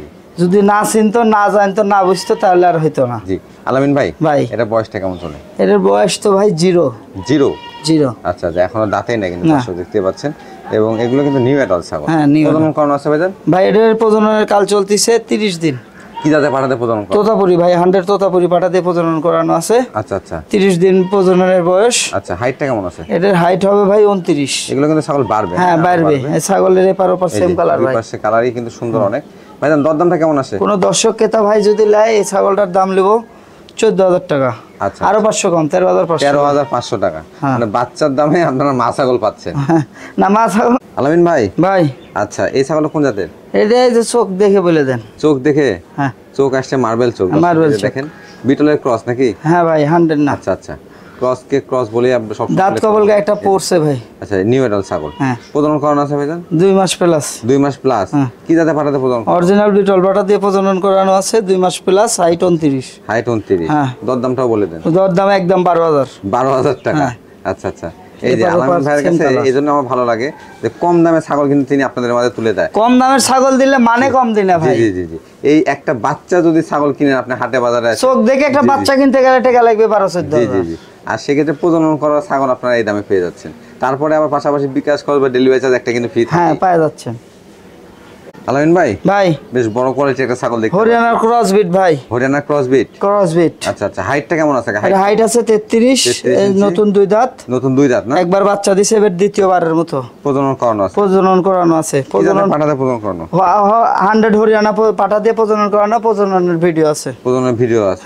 [SPEAKER 2] যদি না চিনতো, না জানতো, না বুঝতো, তাহলে আর হইতো না।
[SPEAKER 1] জি, আলামিন ভাই, এটা বয়সটা কেমন চলে?
[SPEAKER 2] এটার বয়স তো ভাই 0।
[SPEAKER 1] আচ্ছা, এখনো দাঁতেই নাই কিন্তু দর্শক দেখতে পাচ্ছেন। এবং এগুলো কিন্তু নিউ অ্যাডাল্ট ছাগল।
[SPEAKER 2] হ্যাঁ,
[SPEAKER 1] প্রজনন করানো আছে ভাইজান?
[SPEAKER 2] ভাই, এটার প্রজননের কাল চলতেছে 30 দিন।
[SPEAKER 1] কি জাতে পাঠাতে প্রজনন করানো?
[SPEAKER 2] তোতাপুরি ভাই, 100 তোতাপুরি পাঠাতে প্রজনন করানো আছে।
[SPEAKER 1] আচ্ছা আচ্ছা,
[SPEAKER 2] 30 দিন প্রজননের বয়স।
[SPEAKER 1] আচ্ছা, হাইটটা কেমন আছে?
[SPEAKER 2] এটার হাইট হবে ভাই 29।
[SPEAKER 1] এগুলো কিন্তু ছাগল বাড়বে।
[SPEAKER 2] হ্যাঁ, বাড়বে। ছাগলের এপার ওপার সেম কালার ভাই।
[SPEAKER 1] পাশে কালারই কিন্তু সুন্দর অনেক। ভাইজান, দরদামটা কেমন আছে?
[SPEAKER 2] কোন দর্শক ক্রেতা ভাই যদি লাই, এই ছাগলটার দাম নেব 14,000 টাকা।
[SPEAKER 1] আচ্ছা,
[SPEAKER 2] আরো 500 কম,
[SPEAKER 1] 13,500 টাকা। মানে বাচ্চার দামে আপনারা মা ছাগল পাচ্ছেন।
[SPEAKER 2] না, মা ছাগল।
[SPEAKER 1] আলামিন ভাই, আচ্ছা, এই ছাগল কোন জাতের?
[SPEAKER 2] এটা যে চোখ দেখে বলে দেন।
[SPEAKER 1] চোখ দেখে?
[SPEAKER 2] হ্যাঁ,
[SPEAKER 1] চোখ আসছে মার্বেল চোখ। দেখেন, বিটলের ক্রস নাকি?
[SPEAKER 2] হ্যাঁ ভাই, 100 না।
[SPEAKER 1] আচ্ছা আচ্ছা, ক্রস বলে সব
[SPEAKER 2] দাঁত কবল গা একটা পড়ছে ভাই।
[SPEAKER 1] আচ্ছা, নিউ অ্যাডাল্ট ছাগল।
[SPEAKER 2] হ্যাঁ,
[SPEAKER 1] প্রজনন করানো আছে ভাইজান?
[SPEAKER 2] 2 মাস প্লাস।
[SPEAKER 1] 2 মাস প্লাস। কি জাতে পাঠাতে প্রজনন?
[SPEAKER 2] অরিজিনাল বিটল পাঠা দিয়ে প্রজনন করানো আছে, 2 মাস প্লাস, হাইট 29।
[SPEAKER 1] হাইট 29।
[SPEAKER 2] হ্যাঁ,
[SPEAKER 1] দরদামটাও বলে দেন।
[SPEAKER 2] দরদাম একদম 12,000।
[SPEAKER 1] 12,000 টাকা। আচ্ছা আচ্ছা, এই যে আলামিন ভাইয়ের কাছে এইজন্য আমার ভালো লাগে যে কম দামে ছাগল কিন্তু তিনি আপনাদের মাঝে তুলে দেয়।
[SPEAKER 2] কম দামের ছাগল দিলে মানে কম দিনে ভাই।
[SPEAKER 1] জি জি জি, এই একটা বাচ্চা যদি ছাগল কিনেন আপনি হাটে বাজারে,
[SPEAKER 2] চোখ দেখে একটা বাচ্চা কিনতে গেলে টাকা লাগবে 12-14
[SPEAKER 1] জি জি জি। আর সেক্ষেত্রে প্রজনন করা ছাগল আপনারা এই দামে পেয়ে যাচ্ছেন। তারপরে আবার পাশাপাশি বিকাশ খরচ বা ডেলিভারি চার্জ একটা কিন্তু ফ্রি থাকে।
[SPEAKER 2] হ্যাঁ, পাওয়া যাচ্ছে।
[SPEAKER 1] আলামিন ভাই
[SPEAKER 2] ভাই
[SPEAKER 1] বেশ বড় কোয়ালিটি একটা ছাগল দেখতে
[SPEAKER 2] হরিয়ানার ক্রসবিট ভাই
[SPEAKER 1] হরিয়ানা ক্রসবিট
[SPEAKER 2] আচ্ছা
[SPEAKER 1] আচ্ছা হাইটটা কেমন আছে
[SPEAKER 2] হাইট আছে 33 নতুন দুই দাঁত না একবার বাচ্চা দিছে এবার দ্বিতীয়বারের মতো প্রজনন করানো আছে
[SPEAKER 1] পাঠাতে প্রজনন করানো
[SPEAKER 2] 100 হরিয়ানা পাঠা দিয়ে প্রজনন করানো প্রজননের ভিডিও আছে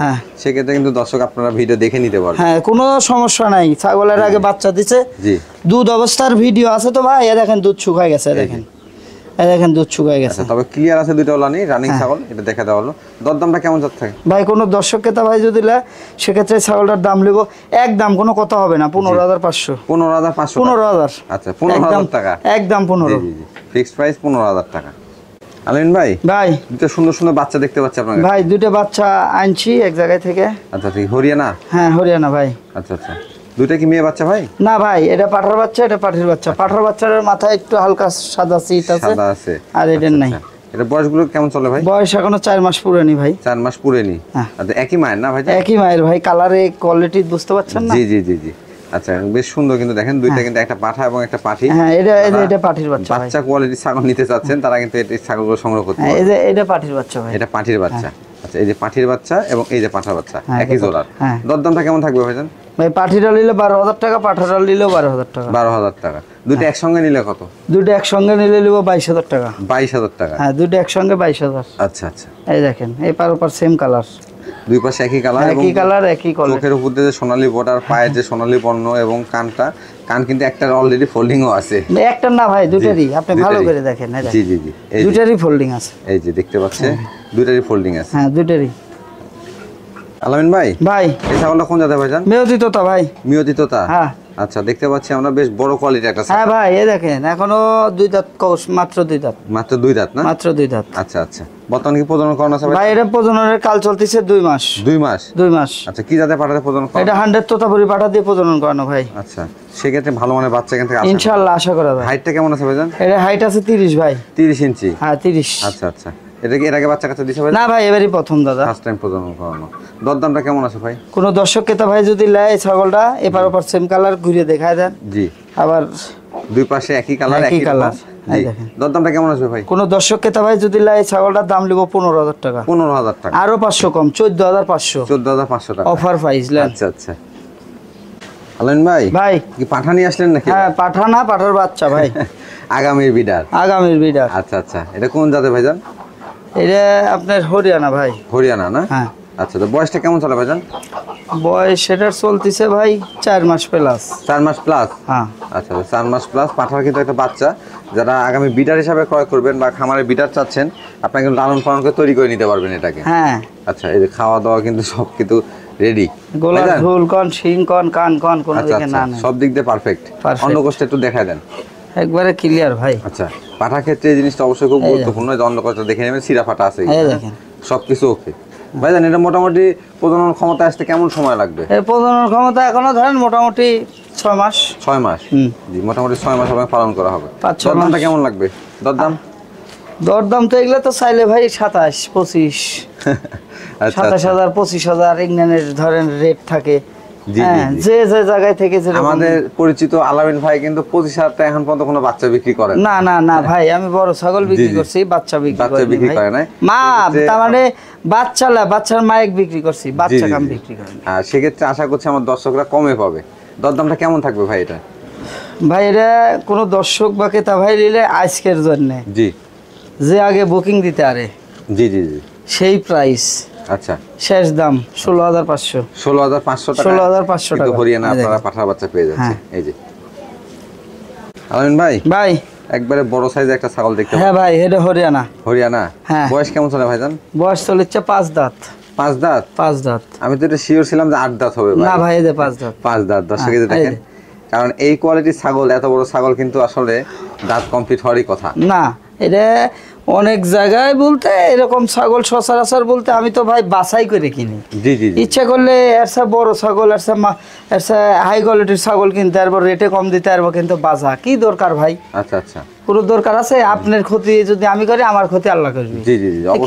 [SPEAKER 1] হ্যাঁ সেক্ষেত্রে কিন্তু দর্শক আপনারা ভিডিও দেখে নিতে পারবেন
[SPEAKER 2] হ্যাঁ কোনো সমস্যা নাই ছাগলের আগে বাচ্চা দিছে
[SPEAKER 1] জি
[SPEAKER 2] দুধ অবস্থার ভিডিও আছে তো ভাই দেখেন দুধ শুকায় গেছে দেখেন দুধ শুকায় গেছে
[SPEAKER 1] তবে ক্লিয়ার আছে দুটো ওলানি রানিং ছাগল এটা দেখা দেওয়া হলো দরদামটা কেমন যাচ্ছে
[SPEAKER 2] ভাই কোনো দর্শক ক্রেতা ভাই যদি সেক্ষেত্রে ছাগলটার দাম নেব একদম কোনো কথা হবে না 15500
[SPEAKER 1] 15500 আচ্ছা 15000 টাকা
[SPEAKER 2] একদম 15
[SPEAKER 1] ফিক্সড প্রাইস 15000 টাকা আলামিন ভাই দুটো সুন্দর সুন্দর বাচ্চা দেখতে পাচ্ছি আপনার
[SPEAKER 2] ভাই দুটো বাচ্চা আনছি এক জায়গা থেকে
[SPEAKER 1] আচ্ছা ঠিক হরিয়ানা
[SPEAKER 2] হ্যাঁ হরিয়ানা ভাই
[SPEAKER 1] আচ্ছা দুইটা কি মেয়ে বাচ্চা ভাই
[SPEAKER 2] না ভাই এটা পাঠার বাচ্চা এটা পাঠির বাচ্চা পাঠার বাচ্চার মাথায় একটু হালকা সাদা সিট আছে আর এটার নাই
[SPEAKER 1] এটা বয়সগুলো কেমন চলে ভাই
[SPEAKER 2] বয়স এখনো 4 মাস পুরানি ভাই
[SPEAKER 1] 4 মাস পুরানি আচ্ছা একই মায়ের না ভাই
[SPEAKER 2] একই মায়ের ভাই কালারে কোয়ালিটি বুঝতে পারছেন না
[SPEAKER 1] জি আচ্ছা বেশ সুন্দর কিন্তু দেখেন দুইটা কিন্তু একটা পাঠা এবং একটা পাঠি
[SPEAKER 2] হ্যাঁ এটা পাঠির বাচ্চা
[SPEAKER 1] বাচ্চা কোয়ালিটি ছাগল নিতে চাচ্ছেন তারা কিন্তু এই ছাগলগুলো সংগ্রহ করতে পারবে
[SPEAKER 2] এটা পাঠির বাচ্চা ভাই
[SPEAKER 1] এটা পাঠির বাচ্চা আচ্ছা এই যে পাঠির বাচ্চা এবং এই যে পাঠার বাচ্চা একই জোড়ার দরদামটা কেমন থাকবে ভাইজান
[SPEAKER 2] ভাই পাঠিটা নিলে 12000 টাকা পাঠাটা নিলেও 12000 টাকা
[SPEAKER 1] 12000 টাকা দুটো একসঙ্গে নিলে কত
[SPEAKER 2] দুটো একসঙ্গে নিলে নিব 22000 টাকা
[SPEAKER 1] 22000 টাকা
[SPEAKER 2] হ্যাঁ দুটো একসঙ্গে 22000
[SPEAKER 1] আচ্ছা এই
[SPEAKER 2] দেখেন এই পার উপর সেম কালার
[SPEAKER 1] দুই পাশে একই কালার
[SPEAKER 2] একই কালার একই কালার
[SPEAKER 1] চোখের উপর দিয়ে সোনালী বর্ডার পায়ে যে সোনালী বর্ণ এবং কান কিন্তু একটা অলরেডি ফোল্ডিংও আছে
[SPEAKER 2] একটা না ভাই দুটোরই আপনি ভালো করে দেখেন
[SPEAKER 1] জি
[SPEAKER 2] দুটোরই ফোল্ডিং আছে
[SPEAKER 1] এই যে দেখতে পাচ্ছেন দুটোরই ফোল্ডিং আছে
[SPEAKER 2] হ্যাঁ দুটোরই
[SPEAKER 1] আলামিন ভাই এই ছাগলটা কোন জাতের ভাইজান মিয়তি তোতা হ্যাঁ আচ্ছা দেখতে পাচ্ছি আমরা বেশ বড় কোয়ালিটি একটা
[SPEAKER 2] হ্যাঁ ভাই এই দেখেন এখনো দুই দাঁত মাত্র দুই দাঁত
[SPEAKER 1] না মাত্র দুই দাঁত আচ্ছা বর্তমানে কি প্রজনন করানো আছে
[SPEAKER 2] ভাই এটা প্রজননের কাল চলতেছে 2 মাস
[SPEAKER 1] আচ্ছা কি জাতের পাঠাতে প্রজনন করানো
[SPEAKER 2] এটা 100 তোতাপুরি পাঠা দিয়ে প্রজনন করানো ভাই
[SPEAKER 1] আচ্ছা সেক্ষেত্রে ভালো মানের বাচ্চা এখান থেকে
[SPEAKER 2] ইনশাআল্লাহ আশা করা যায়
[SPEAKER 1] হাইটটা কেমন আছে ভাইজান
[SPEAKER 2] এটা হাইট আছে 30 ভাই
[SPEAKER 1] 30 ইঞ্চি
[SPEAKER 2] হ্যাঁ 30
[SPEAKER 1] আচ্ছা এটা কি এর আগে বাচ্চা কাচ্চা দিছে ভাই
[SPEAKER 2] না ভাই এবারই প্রথম দাদা
[SPEAKER 1] ফার্স্ট টাইম প্রজনন করানো দরদামটা কেমন আছে ভাই
[SPEAKER 2] কোন দর্শক ক্রেতা ভাই যদি লাই ছাগলটা এপার ওপার সেম কালার ঘুরিয়ে দেখায় দেন
[SPEAKER 1] জি
[SPEAKER 2] আবার
[SPEAKER 1] দুই পাশে একই কালার দরদামটা কেমন আছে ভাই
[SPEAKER 2] কোন দর্শক ক্রেতা ভাই যদি লাই ছাগলটার দাম লিব 15000 টাকা আরো 500 কম 14500 টাকা অফার প্রাইস
[SPEAKER 1] আচ্ছা আলামিন ভাই কি পাঠা নিয়ে আসলেন নাকি
[SPEAKER 2] হ্যাঁ পাঠা না পাঠার বাচ্চা ভাই
[SPEAKER 1] আগামীর বিডার আচ্ছা এটা কোন জাতের ভাইজান
[SPEAKER 2] এটা আপনার হরিয়ানা
[SPEAKER 1] না
[SPEAKER 2] হ্যাঁ
[SPEAKER 1] আচ্ছা তো বয়সটা কেমন চলে ভাইজান
[SPEAKER 2] বয়স সেটার চলতেছে ভাই 4 মাস প্লাস
[SPEAKER 1] হ্যাঁ আচ্ছা 4 মাস প্লাস পাঠার কিন্তু একটা বাচ্চা যারা আগামী বিডার হিসাবে ক্রয় করবেন বা খামারে বিডার চাচ্ছেন আপনারা কিন্তু লালন পালন করে তৈরি করে নিতে পারবেন এটাকে
[SPEAKER 2] হ্যাঁ
[SPEAKER 1] আচ্ছা এই যে খাওয়া দাওয়া কিন্তু সব কিছু রেডি
[SPEAKER 2] গোলা ঝোল কোন শিং কোন কান কোন কোন দিকে না
[SPEAKER 1] সব দিক দিয়ে পারফেক্ট অন্য কোষ্ঠে একটু দেখায় দেন
[SPEAKER 2] একবারে ক্লিয়ার ভাই
[SPEAKER 1] আচ্ছা পাঠা ক্ষেত্রে এই জিনিসটা অবশ্যই খুব গুরুত্বপূর্ণ অন্য কোষ্ঠে দেখে নেবেন সিরা ফাটা আছে সবকিছু ওকে ভাইজান এটা মোটামুটি প্রজনন ক্ষমতা আসতে কেমন সময় লাগবে
[SPEAKER 2] এই প্রজনন ক্ষমতা এখনো ধরেন মোটামুটি 6 মাস
[SPEAKER 1] জি মোটামুটি 6 মাস হবে পালন করা হবে দরদামটা কেমন লাগবে
[SPEAKER 2] দরদাম তো এগুলো তো চাইলে ভাই 27-25 27000 25000 ইংল্যান্ডের ধরেন রেট থাকে যে জায়গায় থেকে
[SPEAKER 1] আমাদের পরিচিত আলামিন ভাই কিন্তু 25000 টাকা এখন পর্যন্ত কোনো বাচ্চা বিক্রি করে
[SPEAKER 2] না ভাই আমি বড় ছাগল বিক্রি করছি বাচ্চা বিক্রি করে না মা তার মানে বাচ্চার মায়েক বিক্রি করছি বাচ্চা কাম বিক্রি করে না
[SPEAKER 1] আর সেক্ষেত্রে আশা করছি আমার দর্শকরা কমে পাবে দরদামটা কেমন থাকবে ভাই এটা
[SPEAKER 2] ভাই এটা কোনো দর্শক বা ক্রেতা ভাই নিলে আজকের জন্য যে আগে বুকিং দিতে আরে
[SPEAKER 1] জি
[SPEAKER 2] সেই প্রাইস
[SPEAKER 1] আচ্ছা
[SPEAKER 2] শেষ দাম 16500
[SPEAKER 1] টাকা হরিয়ানা আপনারা পাঠার বাচ্চা পেয়ে যাচ্ছে এই যে আলামিন ভাই একবারে বড় সাইজের একটা ছাগল দেখতে
[SPEAKER 2] হ্যাঁ ভাই এটা হরিয়ানা
[SPEAKER 1] বয়স কেমন চলে ভাইজান
[SPEAKER 2] বয়স চলেছে 5 দাঁত আমি তো এটা শিওর ছিলাম যে 8 দাঁত হবে না ভাই এটা 5 দাঁত
[SPEAKER 1] দর্শক এই দেখেন কারণ এই কোয়ালিটির ছাগল এত বড় ছাগল কিন্তু আসলে দাঁত কমপ্লিট হওয়ারই কথা
[SPEAKER 2] না এটা অনেক জায়গায় বলতে এরকম ছাগল সচরাচর বলতে আমি তো ভাই বাছাই করে কিনি ইচ্ছা করলে এরসা বড় ছাগল এরসা হাই কোয়ালিটির ছাগল কিনতে পারবো রেটে কম দিতে পারবো কিন্তু বাজা কি দরকার ভাই
[SPEAKER 1] আচ্ছা
[SPEAKER 2] পুরো দরকার আছে আপনার ক্ষতি যদি আমি করি আমার ক্ষতি আল্লাহ করবে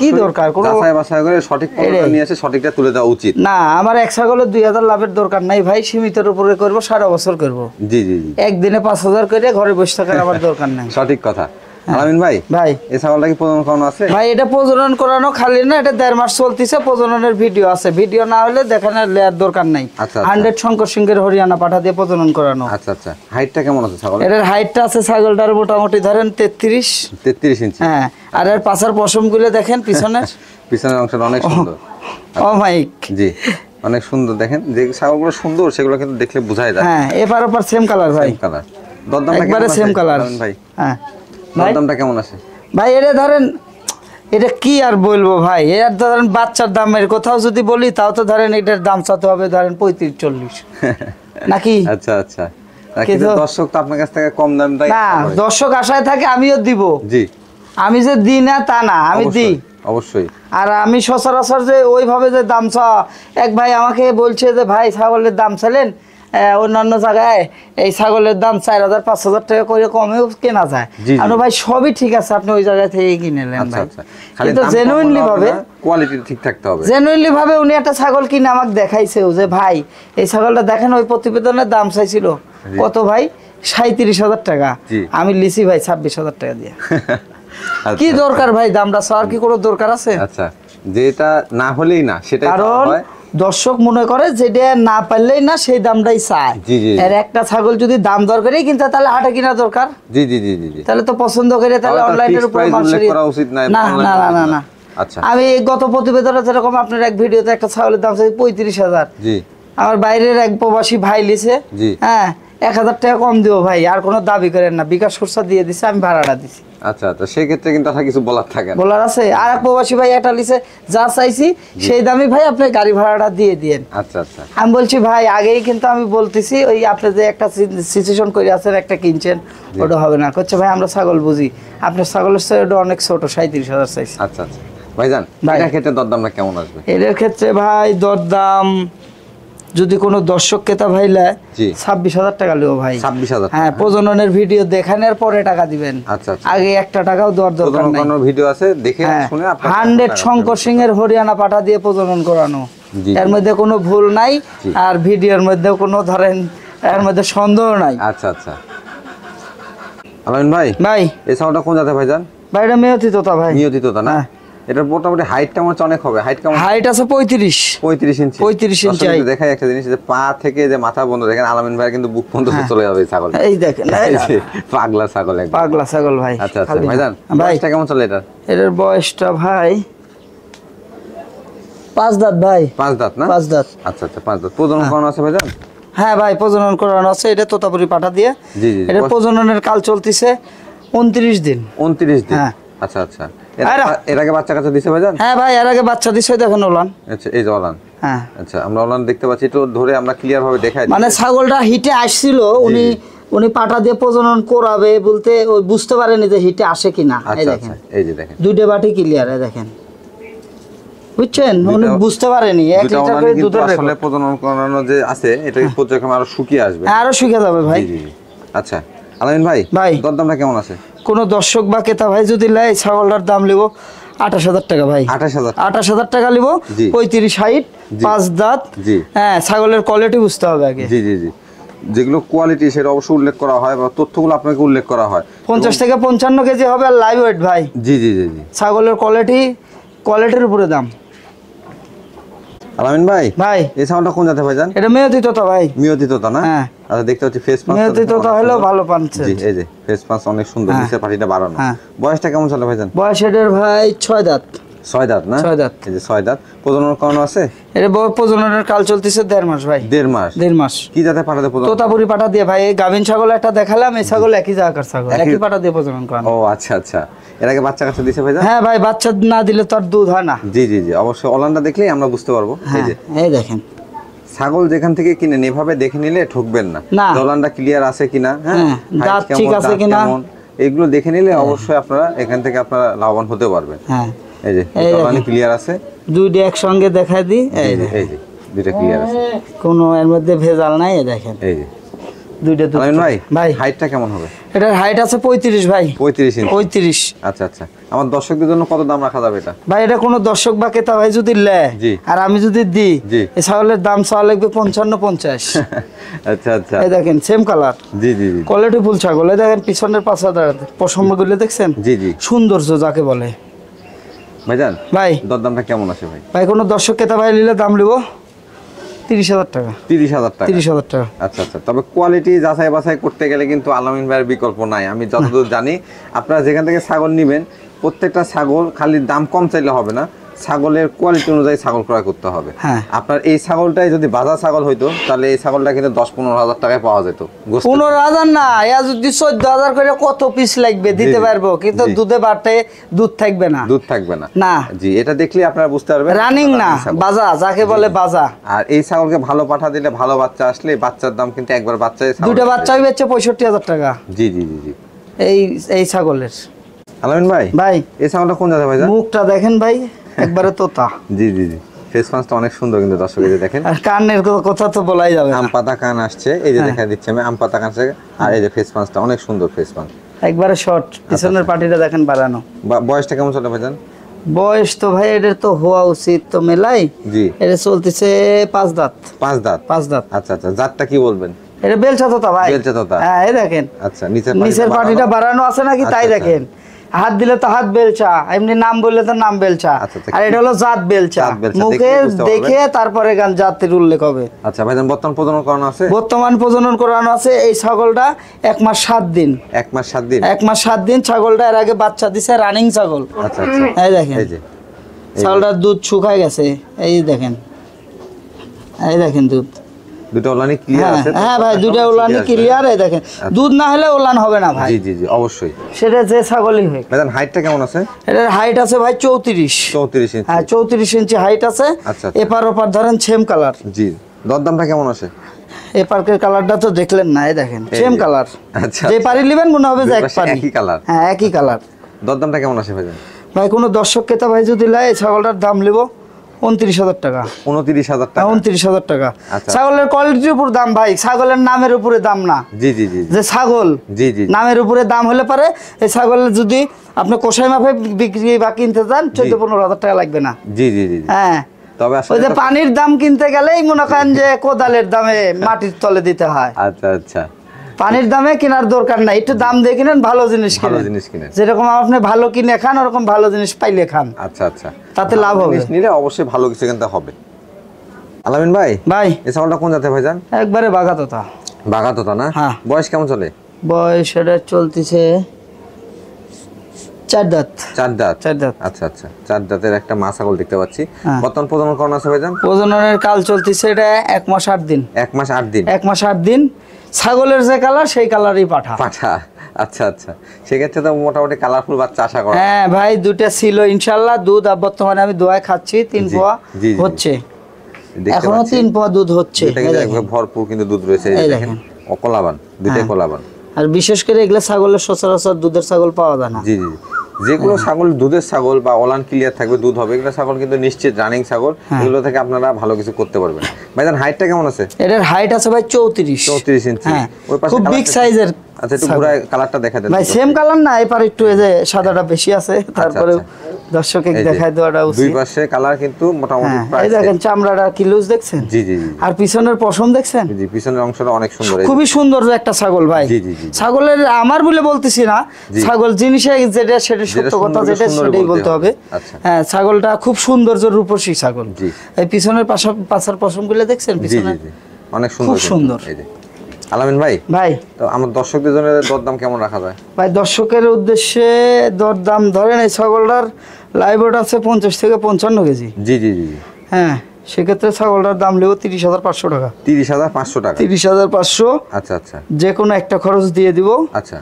[SPEAKER 2] কি দরকার কোনো
[SPEAKER 1] বাছাই করে সঠিক পণ্যটা নিয়ে এসে সঠিকটা তুলে দেওয়া উচিত
[SPEAKER 2] না আমার এক ছাগলের 2000 লাভের দরকার নাই ভাই সীমিতের উপরে করব 12 বছর করব
[SPEAKER 1] জি
[SPEAKER 2] একদিনে 5000 করে ঘরে বসে থাকার আমার দরকার নাই
[SPEAKER 1] সঠিক কথা আলামিন ভাই এই ছাগলটা কি প্রজনন করানো আছে?
[SPEAKER 2] ভাই এটা প্রজনন করানো খালি না, এটা 1.5 মাস চলতেছে, প্রজননের ভিডিও আছে, ভিডিও না হলে দেখানোর লেয়ার দরকার নাই। 100 শঙ্কর সিংহের হরিয়ানা পাঠা দিয়ে প্রজনন করানো।
[SPEAKER 1] আচ্ছা আচ্ছা, হাইটটা কেমন আছে ছাগল?
[SPEAKER 2] এর হাইটটা আছে ছাগলটার মোটামুটি ধরেন 33
[SPEAKER 1] ইঞ্চি।
[SPEAKER 2] হ্যাঁ, আর এর পাছার পশমগুলো দেখেন পিছনের
[SPEAKER 1] পিছনের অংশটা অনেক সুন্দর।
[SPEAKER 2] ও মাইক
[SPEAKER 1] জি, অনেক সুন্দর। দেখেন যে ছাগলগুলো সুন্দর সেগুলো কিন্তু দেখলে বোঝাই যায়।
[SPEAKER 2] হ্যাঁ, এপার ওপার সেম কালার ভাই,
[SPEAKER 1] সেম কালার। দরদামটা
[SPEAKER 2] একবারে সেম কালার
[SPEAKER 1] ভাই?
[SPEAKER 2] হ্যাঁ,
[SPEAKER 1] দরদামটা কেমন আছে
[SPEAKER 2] ভাই? এটা ধরেন, এটা কি আর বলবো ভাই, এর ধরেন বাচ্চার দামের কোথাও যদি বলি তাও তো ধরেন এটার দাম চাতে হবে ধরেন 35-40 নাকি?
[SPEAKER 1] আচ্ছা আচ্ছা, কিন্তু দর্শক তো আপনার কাছ থেকে কম দাম দেয়
[SPEAKER 2] না, দর্শক আশায় থাকে আমিও দিব।
[SPEAKER 1] জি,
[SPEAKER 2] আমি যে দিই না তা না, আমি দিই
[SPEAKER 1] অবশ্যই।
[SPEAKER 2] আর আমি সচরাচর যে ওইভাবে যে দাম চাওয়া, এক ভাই আমাকে বলছে যে ভাই ছাগলের দাম চাইলেন অন্যান্য জায়গায় এই ছাগলের দাম 4,000-5,000 টাকা করে কমেও কেনা যায়। আর ভাই সবই ঠিক আছে, আপনি ওই জায়গা থেকে কিনে নেন ভাই, কিন্তু জেনুইনলি ভাবে
[SPEAKER 1] কোয়ালিটি ঠিক থাকতে হবে।
[SPEAKER 2] জেনুইনলি ভাবে উনি একটা ছাগল কিনে আমাকে দেখাইছেও যে ভাই এই ছাগলটা দেখেন, ওই প্রতিবেদনের দাম চাইছিল কত ভাই? 37,000 টাকা। আমি লিসি ভাই 26,000 টাকা দিয়ে। কি দরকার ভাই দামটা চাওয়ার, কি কোনো দরকার আছে?
[SPEAKER 1] আচ্ছা, যেটা না হলেই না সেটাই,
[SPEAKER 2] কারণ দর্শক মনে করে যেটা না পারলেই না সেই দামটাই চায়। এর একটা ছাগল যদি দাম দরকারই কিনতে তাহলে হাটে কিনা দরকার।
[SPEAKER 1] জি জি জি জি,
[SPEAKER 2] তাহলে তো পছন্দ করে তাহলে অনলাইনের উপর
[SPEAKER 1] উল্লেখ করা উচিত না।
[SPEAKER 2] না না না না।
[SPEAKER 1] আচ্ছা,
[SPEAKER 2] আমি গত প্রতিবেদনে যেরকম আপনার এক ভিডিওতে একটা ছাগলের দাম চাই 35,000।
[SPEAKER 1] জি,
[SPEAKER 2] আমার বাইরের এক প্রবাসী ভাই লিছে, হ্যাঁ 1,000 টাকা কম দিও ভাই, আর কোনো দাবি করেন না, বিকাশ খরচা দিয়ে দিছে, আমি ভাড়াটা দিছি।
[SPEAKER 1] আচ্ছা আচ্ছা, সেই ক্ষেত্রে কিন্তু আর কিছু বলার থাকে না,
[SPEAKER 2] বলার আছে। আর এক প্রবাসী ভাই একটা লিছে, যা চাইছি সেই দামই ভাই আপনি গাড়ি ভাড়াটা দিয়ে দিয়েন।
[SPEAKER 1] আচ্ছা আচ্ছা,
[SPEAKER 2] আমি বলছি ভাই আগেই কিন্তু আমি বলতেছি ওই আপনি যে একটা সিচুয়েশন করে আছেন একটা কিনছেন ওটা হবে না। করছে ভাই আমরা ছাগল বুঝি, আপনার ছাগলের চেয়ে ওটা অনেক ছোট, 37,000 চাইছি।
[SPEAKER 1] আচ্ছা আচ্ছা ভাইজান, এটার ক্ষেত্রে দরদামটা কেমন আসবে?
[SPEAKER 2] এর ক্ষেত্রে ভাই দরদাম যদি কোনো দর্শক ক্রেতা ভাই লেয় 26,000 টাকা লিও ভাই।
[SPEAKER 1] 26,000?
[SPEAKER 2] হ্যাঁ, প্রজননের ভিডিও দেখানোর পরে টাকা দিবেন।
[SPEAKER 1] আচ্ছা,
[SPEAKER 2] আগে একটা টাকাও দেওয়ার দরকার নাই।
[SPEAKER 1] প্রজনন ভিডিও আছে, দেখে শুনে আপনি
[SPEAKER 2] 100 শঙ্কর সিংহের হরিয়ানা পাঠা দিয়ে প্রজনন করানো, এর মধ্যে কোনো ভুল নাই, আর ভিডিওর মধ্যে কোনো ধরেন এর মধ্যে সন্দেহ নাই।
[SPEAKER 1] আচ্ছা আচ্ছা, আলামিন ভাই এই ছাগলটা কোন জাতের ভাইজান?
[SPEAKER 2] ভাই এটা মেয়তি তোতা ভাই।
[SPEAKER 1] মেয়তি তোতা না? এটা মোটামুটি হাইটটা মনে হচ্ছে অনেক হবে। হাইট কেমন?
[SPEAKER 2] হাইট আছে 35
[SPEAKER 1] ইঞ্চি।
[SPEAKER 2] 35 ইঞ্চি।
[SPEAKER 1] দেখাই একটা জিনিস, যে পা থেকে যে মাথা বন্ধ, দেখেন আলামিন ভাই কিন্তু বুক পর্যন্ত চলে যাবে ছাগল।
[SPEAKER 2] এই দেখেন
[SPEAKER 1] পাগলা ছাগল, একদম
[SPEAKER 2] পাগলা ছাগল ভাই।
[SPEAKER 1] আচ্ছা আচ্ছা ভাইজান, বয়সটা কেমন চলে এটা?
[SPEAKER 2] এটার বয়সটা ভাই 5 দাঁত ভাই।
[SPEAKER 1] 5 দাঁত না?
[SPEAKER 2] 5 দাঁত।
[SPEAKER 1] আচ্ছা আচ্ছা, 5 দাঁত। প্রজনন করানো আছে ভাইজান?
[SPEAKER 2] হ্যাঁ ভাই, প্রজনন করানো আছে, এটা তোতাপুরি পাঠা দিয়ে।
[SPEAKER 1] জি জি,
[SPEAKER 2] এটা প্রজননের কাল চলতেছে 29 দিন।
[SPEAKER 1] 29 দিন? আচ্ছা আচ্ছা, এর আগে বাচ্চা কাচ্চা দিছে ভাইজান?
[SPEAKER 2] হ্যাঁ ভাই, এর আগে বাচ্চা দিছে, দেখেন ওলান।
[SPEAKER 1] আচ্ছা, এই যে ওলান।
[SPEAKER 2] হ্যাঁ
[SPEAKER 1] আচ্ছা, আমরা ওলান দেখতে পাচ্ছি, একটু ধরে আমরা ক্লিয়ার ভাবে দেখাই।
[SPEAKER 2] মানে ছাগলটা হিটে আসছিল, উনি পাটা দিয়ে প্রজনন করাবে বলতে ওই বুঝতে পারেনি যে হিটে আসে কিনা। এই দেখেন,
[SPEAKER 1] এই যে দেখেন
[SPEAKER 2] দুইটা বাটি ক্লিয়ার, এই দেখেন, বুঝছেন? উনি বুঝতে পারেনি 1 লিটার করে দুধ
[SPEAKER 1] আসলে প্রজনন করানো যে আছে, এটা পর্যায়ক্রমে আরো শুকিয়ে আসবে।
[SPEAKER 2] আরো শুকিয়ে যাবে ভাই।
[SPEAKER 1] জি জি। আচ্ছা আলামিন ভাই, দরদামটা কেমন আছে?
[SPEAKER 2] কোনো দর্শক বা ক্রেতা ভাই যদি লেয় ছাগলটার দাম লিব 28,000 টাকা ভাই। 28,000 টাকা লিব। 35-60, 5 দাঁত। হ্যাঁ, ছাগলের কোয়ালিটি বুঝতে হবে আগে।
[SPEAKER 1] জি জি জি, যেগুলো কোয়ালিটি সেটা অবশ্যই উল্লেখ করা হয়, বা তথ্যগুলো আপনাকে উল্লেখ করা হয়।
[SPEAKER 2] 50 থেকে 55 কেজি হবে আর লাইভ ওয়েট ভাই।
[SPEAKER 1] জি জি জি জি,
[SPEAKER 2] ছাগলের কোয়ালিটির উপরে দাম।
[SPEAKER 1] আলামিন ভাই এই ছাগলটা কোন জাতের ভাইজান?
[SPEAKER 2] এটা মেয়তি তোতা ভাই।
[SPEAKER 1] মেয়তি তোতা না?
[SPEAKER 2] হ্যাঁ।
[SPEAKER 1] আচ্ছা, দেখতে পাচ্ছি ফেস পাঁচ।
[SPEAKER 2] মেয়তি তোতা হলো ভালো পাঁচছে।
[SPEAKER 1] জি, এই যে ফেস পাঁচ অনেক সুন্দর, নিচের পাটিটা বাড়ানো। বয়সটা কেমন চলে ভাইজান?
[SPEAKER 2] বয়স এটার ভাই 6 দাঁত।
[SPEAKER 1] 6 দাঁত না?
[SPEAKER 2] 6 দাঁত।
[SPEAKER 1] এই যে 6 দাঁত। প্রজনন করানো আছে?
[SPEAKER 2] এর প্রজননের কাল চলতেছে 1.5 মাস ভাই।
[SPEAKER 1] 1.5 মাস? কি জাতের পাঠা দিয়ে প্রজনন?
[SPEAKER 2] তোতাপুরি পাঠা দিয়ে ভাই। এই গাভিন ছাগল একটা দেখালাম, এই ছাগল একই জায়গার ছাগল, একই পাঠা দিয়ে প্রজনন করানো।
[SPEAKER 1] ও আচ্ছা আচ্ছা, এর আগে বাচ্চা কাচ্চা দিছে ভাইজান?
[SPEAKER 2] হ্যাঁ ভাই, বাচ্চা না দিলে তো আর দুধ হয় না।
[SPEAKER 1] জি জি জি, অবশ্যই ওলানটা দেখলেই আমরা বুঝতে পারবো। এই যে
[SPEAKER 2] এই দেখেন,
[SPEAKER 1] ছাগল যেখান থেকে কিনেন এভাবে দেখে নিলে ঠকবেন না। ওলানটা ক্লিয়ার আছে কিনা, হ্যাঁ,
[SPEAKER 2] দাঁত ঠিক আছে কিনা,
[SPEAKER 1] এগুলো দেখে নিলে অবশ্যই আপনারা এখান থেকে আপনারা লাভবান হতে পারবেন। হ্যাঁ, এই যে ওলানটা ক্লিয়ার আছে,
[SPEAKER 2] দুইটা একসঙ্গে দেখাই দিই। এই যে
[SPEAKER 1] দুইটা ক্লিয়ার আছে,
[SPEAKER 2] কোনো এর মধ্যে ভেজাল নাই। এই দেখেন,
[SPEAKER 1] এই যে
[SPEAKER 2] দুইটা দুধ
[SPEAKER 1] ভাই
[SPEAKER 2] ভাই
[SPEAKER 1] হাইটটা কেমন হবে?
[SPEAKER 2] এটার হাইট আছে 35 ভাই।
[SPEAKER 1] 35 ইঞ্চি।
[SPEAKER 2] 35।
[SPEAKER 1] আচ্ছা আচ্ছা, আমার দর্শকদের জন্য কত দাম রাখা যাবে এটা?
[SPEAKER 2] ভাই এটা কোনো দর্শক বা ক্রেতা ভাই যদি নেয় আর আমি যদি দিই, এই ছাগলের দাম চাওয়া লাগবে 55-50।
[SPEAKER 1] আচ্ছা আচ্ছা,
[SPEAKER 2] এই দেখেন সেম কালার।
[SPEAKER 1] জি জি জি,
[SPEAKER 2] কোয়ালিটি ফুল ছাগল। এই দেখেন পিছনের পাঁচা দাঁড়াতে পশমগুলো দেখছেন?
[SPEAKER 1] জি জি,
[SPEAKER 2] সৌন্দর্য যাকে বলে।
[SPEAKER 1] ভাইজান
[SPEAKER 2] ভাই
[SPEAKER 1] দরদামটা কেমন আছে ভাই?
[SPEAKER 2] ভাই কোনো দর্শক ক্রেতা ভাই নিলে দাম নেব 30,000 টাকা।
[SPEAKER 1] 30,000 টাকা?
[SPEAKER 2] 30,000 টাকা।
[SPEAKER 1] আচ্ছা আচ্ছা, তবে কোয়ালিটি যাচাই বাছাই করতে গেলে কিন্তু আলামিন ভাইয়ের বিকল্প নাই। আমি যতদূর জানি আপনারা যেখান থেকে ছাগল নেবেন প্রত্যেকটা ছাগল খালি দাম কম চাইলে হবে না, ছাগলের কোয়ালিটি অনুযায়ী ছাগল ক্রয় করতে হবে। আপনার এই ছাগলটাই যদি বাজার ছাগল হইতো তাহলে এই ছাগলটা কিন্তু 10-15 হাজার টাকায় পাওয়া যেত।
[SPEAKER 2] 15,000 না, এ যদি 14,000 করে কত পিস লাগবে দিতে পারবো, কিন্তু দুধে বাটে দুধ থাকবে না।
[SPEAKER 1] দুধ থাকবে না
[SPEAKER 2] না
[SPEAKER 1] জি, এটা দেখলে আপনারা বুঝতে পারবেন
[SPEAKER 2] রানিং না বাজা, যাকে বলে বাজা।
[SPEAKER 1] আর এই ছাগলকে ভালো পাঠা দিলে, ভালো বাচ্চা আসলে বাচ্চার দাম কিন্তু একবার বাচ্চায়
[SPEAKER 2] দুটো বাচ্চা হইবে 65,000 টাকা।
[SPEAKER 1] জি জি জি জি,
[SPEAKER 2] এই ছাগলের।
[SPEAKER 1] আলামিন ভাই
[SPEAKER 2] ভাই
[SPEAKER 1] এই ছাগলটা কোন জায়গা ভাই?
[SPEAKER 2] মুখটা দেখেন ভাই, একবারে তোতা।
[SPEAKER 1] জি জি জি, ফেস পাঁচটা অনেক সুন্দর কিন্তু দর্শকদের দেখেন।
[SPEAKER 2] আর কানের কথা তো বলাই যাবে না।
[SPEAKER 1] আম পাতা কান আসছে, এই যে দেখা দিচ্ছে আমি আম পাতা কান আসছে। আর এই যে ফেস পাঁচটা অনেক সুন্দর ফেস পাঁচ,
[SPEAKER 2] একবারে শর্ট। পিছনের পাটিটা দেখেন বাড়ানো।
[SPEAKER 1] বয়সটা কেমন চলে ভাইজান?
[SPEAKER 2] বয়স তো ভাই এদের তো হওয়া উচিত তো মেলাই।
[SPEAKER 1] জি,
[SPEAKER 2] এটা চলতেছে 5 দাঁত।
[SPEAKER 1] 5 দাঁত?
[SPEAKER 2] 5 দাঁত।
[SPEAKER 1] আচ্ছা আচ্ছা, জাতটা কি বলবেন?
[SPEAKER 2] এটা বেলচা তোতা ভাই।
[SPEAKER 1] বেলচা তোতা?
[SPEAKER 2] হ্যাঁ এই দেখেন।
[SPEAKER 1] আচ্ছা,
[SPEAKER 2] নিচের পাটিটা বাড়ানো আছে নাকি তাই দেখেন। হাত দিলে তো হাত বেলচা, এমনি নাম বললে তো নাম বেলচা। আর এটা হলো জাত বেলচা। মুখে দেখে তারপরে গান জাতের উল্লেখ হবে।
[SPEAKER 1] আচ্ছা ভাইজান, বর্তমান প্রজনন করানো আছে?
[SPEAKER 2] বর্তমান প্রজনন করানো আছে। এই ছাগলটা 1 মাস 7 দিন।
[SPEAKER 1] 1 মাস 7 দিন?
[SPEAKER 2] 1 মাস 7 দিন ছাগলটা। এর আগে বাচ্চা দিছে, রানিং ছাগল।
[SPEAKER 1] আচ্ছা আচ্ছা,
[SPEAKER 2] এই দেখেন,
[SPEAKER 1] এই যে
[SPEAKER 2] ছাগলটার দুধ শুকায় গেছে। এই দেখেন, এই দেখেন দুধ
[SPEAKER 1] দুটো ওলানি ক্লিয়ার আছে?
[SPEAKER 2] হ্যাঁ ভাই, দুটো ওলানি ক্লিয়ার। এই দেখেন দুধ না হলে ওলান হবে না ভাই।
[SPEAKER 1] জি জি জি, অবশ্যই।
[SPEAKER 2] সেটা যে ছাগলই হোক।
[SPEAKER 1] ভাইজান হাইটটা কেমন আছে?
[SPEAKER 2] এটার হাইট আছে ভাই 34।
[SPEAKER 1] 34 ইঞ্চি?
[SPEAKER 2] হ্যাঁ 34 ইঞ্চি হাইট আছে।
[SPEAKER 1] আচ্ছা,
[SPEAKER 2] এপার ওপার ধরেন সেম কালার।
[SPEAKER 1] জি, দরদামটা কেমন আছে?
[SPEAKER 2] এপার্কের কালারটা তো দেখলেন না, এই দেখেন সেম কালার।
[SPEAKER 1] আচ্ছা,
[SPEAKER 2] যে পারি নেবেন মনে হবে যে এক পারি।
[SPEAKER 1] একই কালার?
[SPEAKER 2] হ্যাঁ একই কালার।
[SPEAKER 1] দরদামটা কেমন আছে ভাইজান?
[SPEAKER 2] ভাই কোনো দর্শক ক্রেতা ভাই যদি লাই, এই ছাগলটার দাম নেব 29,000 টাকা।
[SPEAKER 1] 29,000 টাকা?
[SPEAKER 2] 29,000 টাকা।
[SPEAKER 1] আচ্ছা,
[SPEAKER 2] ছাগলের কোয়ালিটির উপর দাম ভাই, ছাগলের নামের উপরে দাম না।
[SPEAKER 1] জি জি জি,
[SPEAKER 2] যে ছাগল
[SPEAKER 1] জি জি
[SPEAKER 2] নামের উপরে দাম হলে পারে। এই ছাগলের যদি আপনি কষাই মাপে বিক্রি বা কিনতে যান 14-15,000 টাকা লাগবে না।
[SPEAKER 1] জি জি জি,
[SPEAKER 2] হ্যাঁ
[SPEAKER 1] তবে
[SPEAKER 2] ওই যে পানির দাম কিনতে গেলেই মনে করেন যে কোদালের দামে মাটির তলে দিতে হয়।
[SPEAKER 1] আচ্ছা আচ্ছা,
[SPEAKER 2] পানির দামে কেনার দরকার নাই, একটু দাম দিয়ে কিনেন, ভালো জিনিস কিনেন। যেরকম আপনি ভালো কিনে খান ওরকম ভালো জিনিস পাইলে খান।
[SPEAKER 1] আচ্ছা আচ্ছা,
[SPEAKER 2] তাতে লাভ হবে।
[SPEAKER 1] নিলে অবশ্যই ভালো কিছু কিনতে হবে। আলামিন ভাই এই ছাগলটা কোন জাতের ভাইজান?
[SPEAKER 2] একবারে বাঘা তোতা।
[SPEAKER 1] বাঘা তোতা না?
[SPEAKER 2] হ্যাঁ।
[SPEAKER 1] বয়স কেমন চলে?
[SPEAKER 2] বয়স এটা চলতেছে 4 দাঁত।
[SPEAKER 1] 4 দাঁত?
[SPEAKER 2] 4 দাঁত।
[SPEAKER 1] আচ্ছা আচ্ছা, 4 দাঁতের একটা মা ছাগল দেখতে পাচ্ছি। বর্তমান প্রজনন করানো আছে ভাইজান?
[SPEAKER 2] প্রজননের কাল চলতেছে এটা 1 মাস 8 দিন।
[SPEAKER 1] 1 মাস 8 দিন?
[SPEAKER 2] 1 মাস 8 দিন। ছাগলের যে কালার সেই কালারই পাঠা।
[SPEAKER 1] আচ্ছা আচ্ছা, সেক্ষেত্রে তো মোটামুটি কালারফুল বাচ্চা আশা করা।
[SPEAKER 2] হ্যাঁ ভাই, দুটো ছিল ইনশাআল্লাহ। দুধ বর্তমানে আমি দোয়ায় খাচ্ছি, 3 পোয়া হচ্ছে। এখনো 3 পোয়া দুধ হচ্ছে।
[SPEAKER 1] ভরপুর কিন্তু দুধ রয়েছে। এই দেখেন অকলাবান, দুইটাই কলাবান।
[SPEAKER 2] আর বিশেষ করে এগুলা ছাগলের সচরাচর দুধের ছাগল পাওয়া যায় না।
[SPEAKER 1] জি জি, যেগুলো ছাগল দুধের ছাগল বা ওলান ক্লিয়ার থাকবে, দুধ হবে, এগুলো ছাগল কিন্তু নিশ্চিত রানিং ছাগল। এগুলো থেকে আপনারা ভালো কিছু করতে পারবেন। ভাইজান হাইটটা কেমন আছে? এটার হাইট আছে ভাই 34 ইঞ্চি। ওই পাশে খুব বিগ সাইজের। আচ্ছা, একটু পুরো কালারটা দেখা দেন ভাই। সেম কালার না, এপারে একটু এই যে সাদাটা বেশি আছে, তারপরে দর্শককে দেখাই দেওয়াটা উচিত। দুই পাশে কালার কিন্তু মোটামুটি প্রায়। এই দেখেন চামড়াটা কি লুজ দেখছেন? জি জি জি। আর পিছনের পশম দেখছেন? জি, পিছনের অংশটা অনেক সুন্দর। খুবই সুন্দর একটা ছাগল ভাই। জি জি জি। ছাগলের আমার বলে বলতেছি না, ছাগল জিনিসে যেটা সেটা সত্য কথা, যেটা সেটাই বলতে হবে। হ্যাঁ, ছাগলটা খুব সৌন্দর্য রূপসী ছাগল। জি, এই পিছনের পাছার পশমগুলো দেখছেন? পিছনে অনেক সুন্দর, খুব সুন্দর। এই যে আলামিন ভাই, তো আমার দর্শকদের জন্য দরদাম কেমন রাখা যায়? ভাই দর্শকের উদ্দেশ্যে দরদাম ধরেন, এই ছাগলটার লাইভ ওয়েট আছে 50 থেকে 55 কেজি। জি জি জি। হ্যাঁ, সেক্ষেত্রে ছাগলটার দাম নেব 30,500 টাকা। 30,500 টাকা? 30,500। আচ্ছা আচ্ছা, যে কোনো একটা খরচ দিয়ে দিব। আচ্ছা,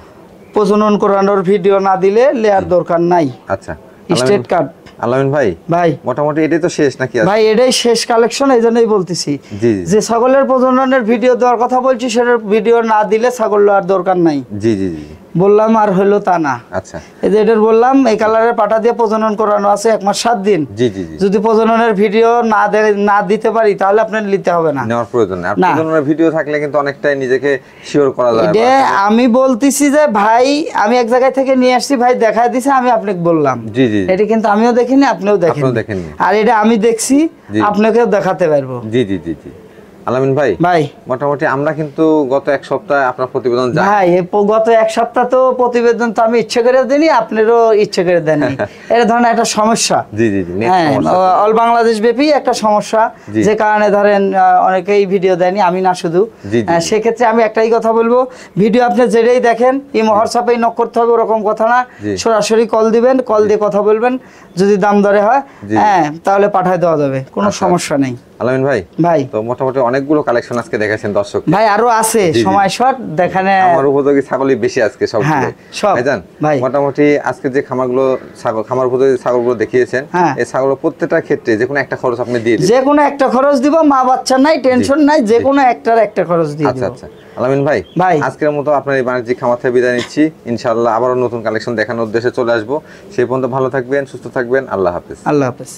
[SPEAKER 1] প্রজনন করানোর ভিডিও না দিলে লেয়ার দরকার নাই। আচ্ছা, স্টেট কার্ড। আলামিন ভাই, মোটামুটি এটাই তো শেষ নাকি? ভাই এটাই শেষ কালেকশন, এই জন্যই বলতেছি যে ছাগলের প্রজননের ভিডিও দেওয়ার কথা বলছি, সেটার ভিডিও না দিলে ছাগল আর দরকার নাই। জি জি জি।
[SPEAKER 2] বললাম আর হলো তা না।
[SPEAKER 1] আচ্ছা,
[SPEAKER 2] এই যে এটার বললাম এই কালারের পাঠা দিয়ে প্রজনন করানো আছে 1 মাস 7 দিন।
[SPEAKER 1] জি জি জি।
[SPEAKER 2] যদি প্রজননের ভিডিও না দিতে পারি তাহলে আপনার নিতে হবে না,
[SPEAKER 1] নেওয়ার প্রয়োজন নেই। আর প্রজননের ভিডিও থাকলে কিন্তু অনেকটাই নিজেকে শিওর করা যায়।
[SPEAKER 2] এটা আমি বলতেছি যে ভাই আমি এক জায়গা থেকে নিয়ে আসছি, ভাই দেখায় দিছে, আমি আপনাকে বললাম।
[SPEAKER 1] জি জি।
[SPEAKER 2] এটা কিন্তু আমিও দেখিনি, আপনিও দেখেননি, আর এটা আমি দেখছি, আপনাকেও দেখাতে পারবো।
[SPEAKER 1] জি জি জি জি। আলামিন ভাই, মোটামুটি আমরা কিন্তু গত 1 সপ্তাহ আপনার প্রতিবেদন
[SPEAKER 2] ভাই গত 1 সপ্তাহ তো প্রতিবেদন তো আমি ইচ্ছে করে দেনি, আপনারও ইচ্ছে করে দেননি। এটা ধরেন একটা সমস্যা।
[SPEAKER 1] জি জি জি,
[SPEAKER 2] অল বাংলাদেশ ব্যাপী একটা সমস্যা, যে কারণে ধরেন অনেকেই ভিডিও দেয়নি, আমি না শুধু। সেক্ষেত্রে আমি একটাই কথা বলবো, ভিডিও আপনি যেটাই দেখেন এই হোয়াটসঅ্যাপে নক করতে হবে ওরকম কথা না, সরাসরি কল দিবেন, কল দিয়ে কথা বলবেন, যদি দাম দরে হয় তাহলে পাঠায় দেওয়া যাবে, কোনো সমস্যা নেই।
[SPEAKER 1] আলামিন ভাই, তো মোটামুটি অনেকগুলো কালেকশন আজকে দেখাচ্ছেন দর্শক
[SPEAKER 2] ভাই, আরো আছে, সময় শর্ট, দেখানে
[SPEAKER 1] আমার উপযোগী ছাগলই বেশি আজকে সবগুলো ভাইজান। মোটামুটি আজকে যে খামার উপযোগী ছাগলগুলো দেখিয়েছেন, এই ছাগল প্রত্যেকটা ক্ষেত্রে যে কোনো একটা খরচ আপনি দিয়ে দিবেন?
[SPEAKER 2] যে কোনো একটা খরচ দিব, মা বাচ্চা নাই, টেনশন নাই, যে কোনো একটা খরচ দিয়ে দিব।
[SPEAKER 1] আচ্ছা, আলামিন ভাই, আজকের মতো আপনার এই বাণিজ্যিক খামার থেকে বিদায় নিচ্ছি। ইনশাআল্লাহ আবারও নতুন কালেকশন দেখানোর উদ্দেশ্যে চলে আসবো। সেই পর্যন্ত ভালো থাকবেন, সুস্থ থাকবেন। আল্লাহ হাফেজ।
[SPEAKER 2] আল্লাহ হাফেজ।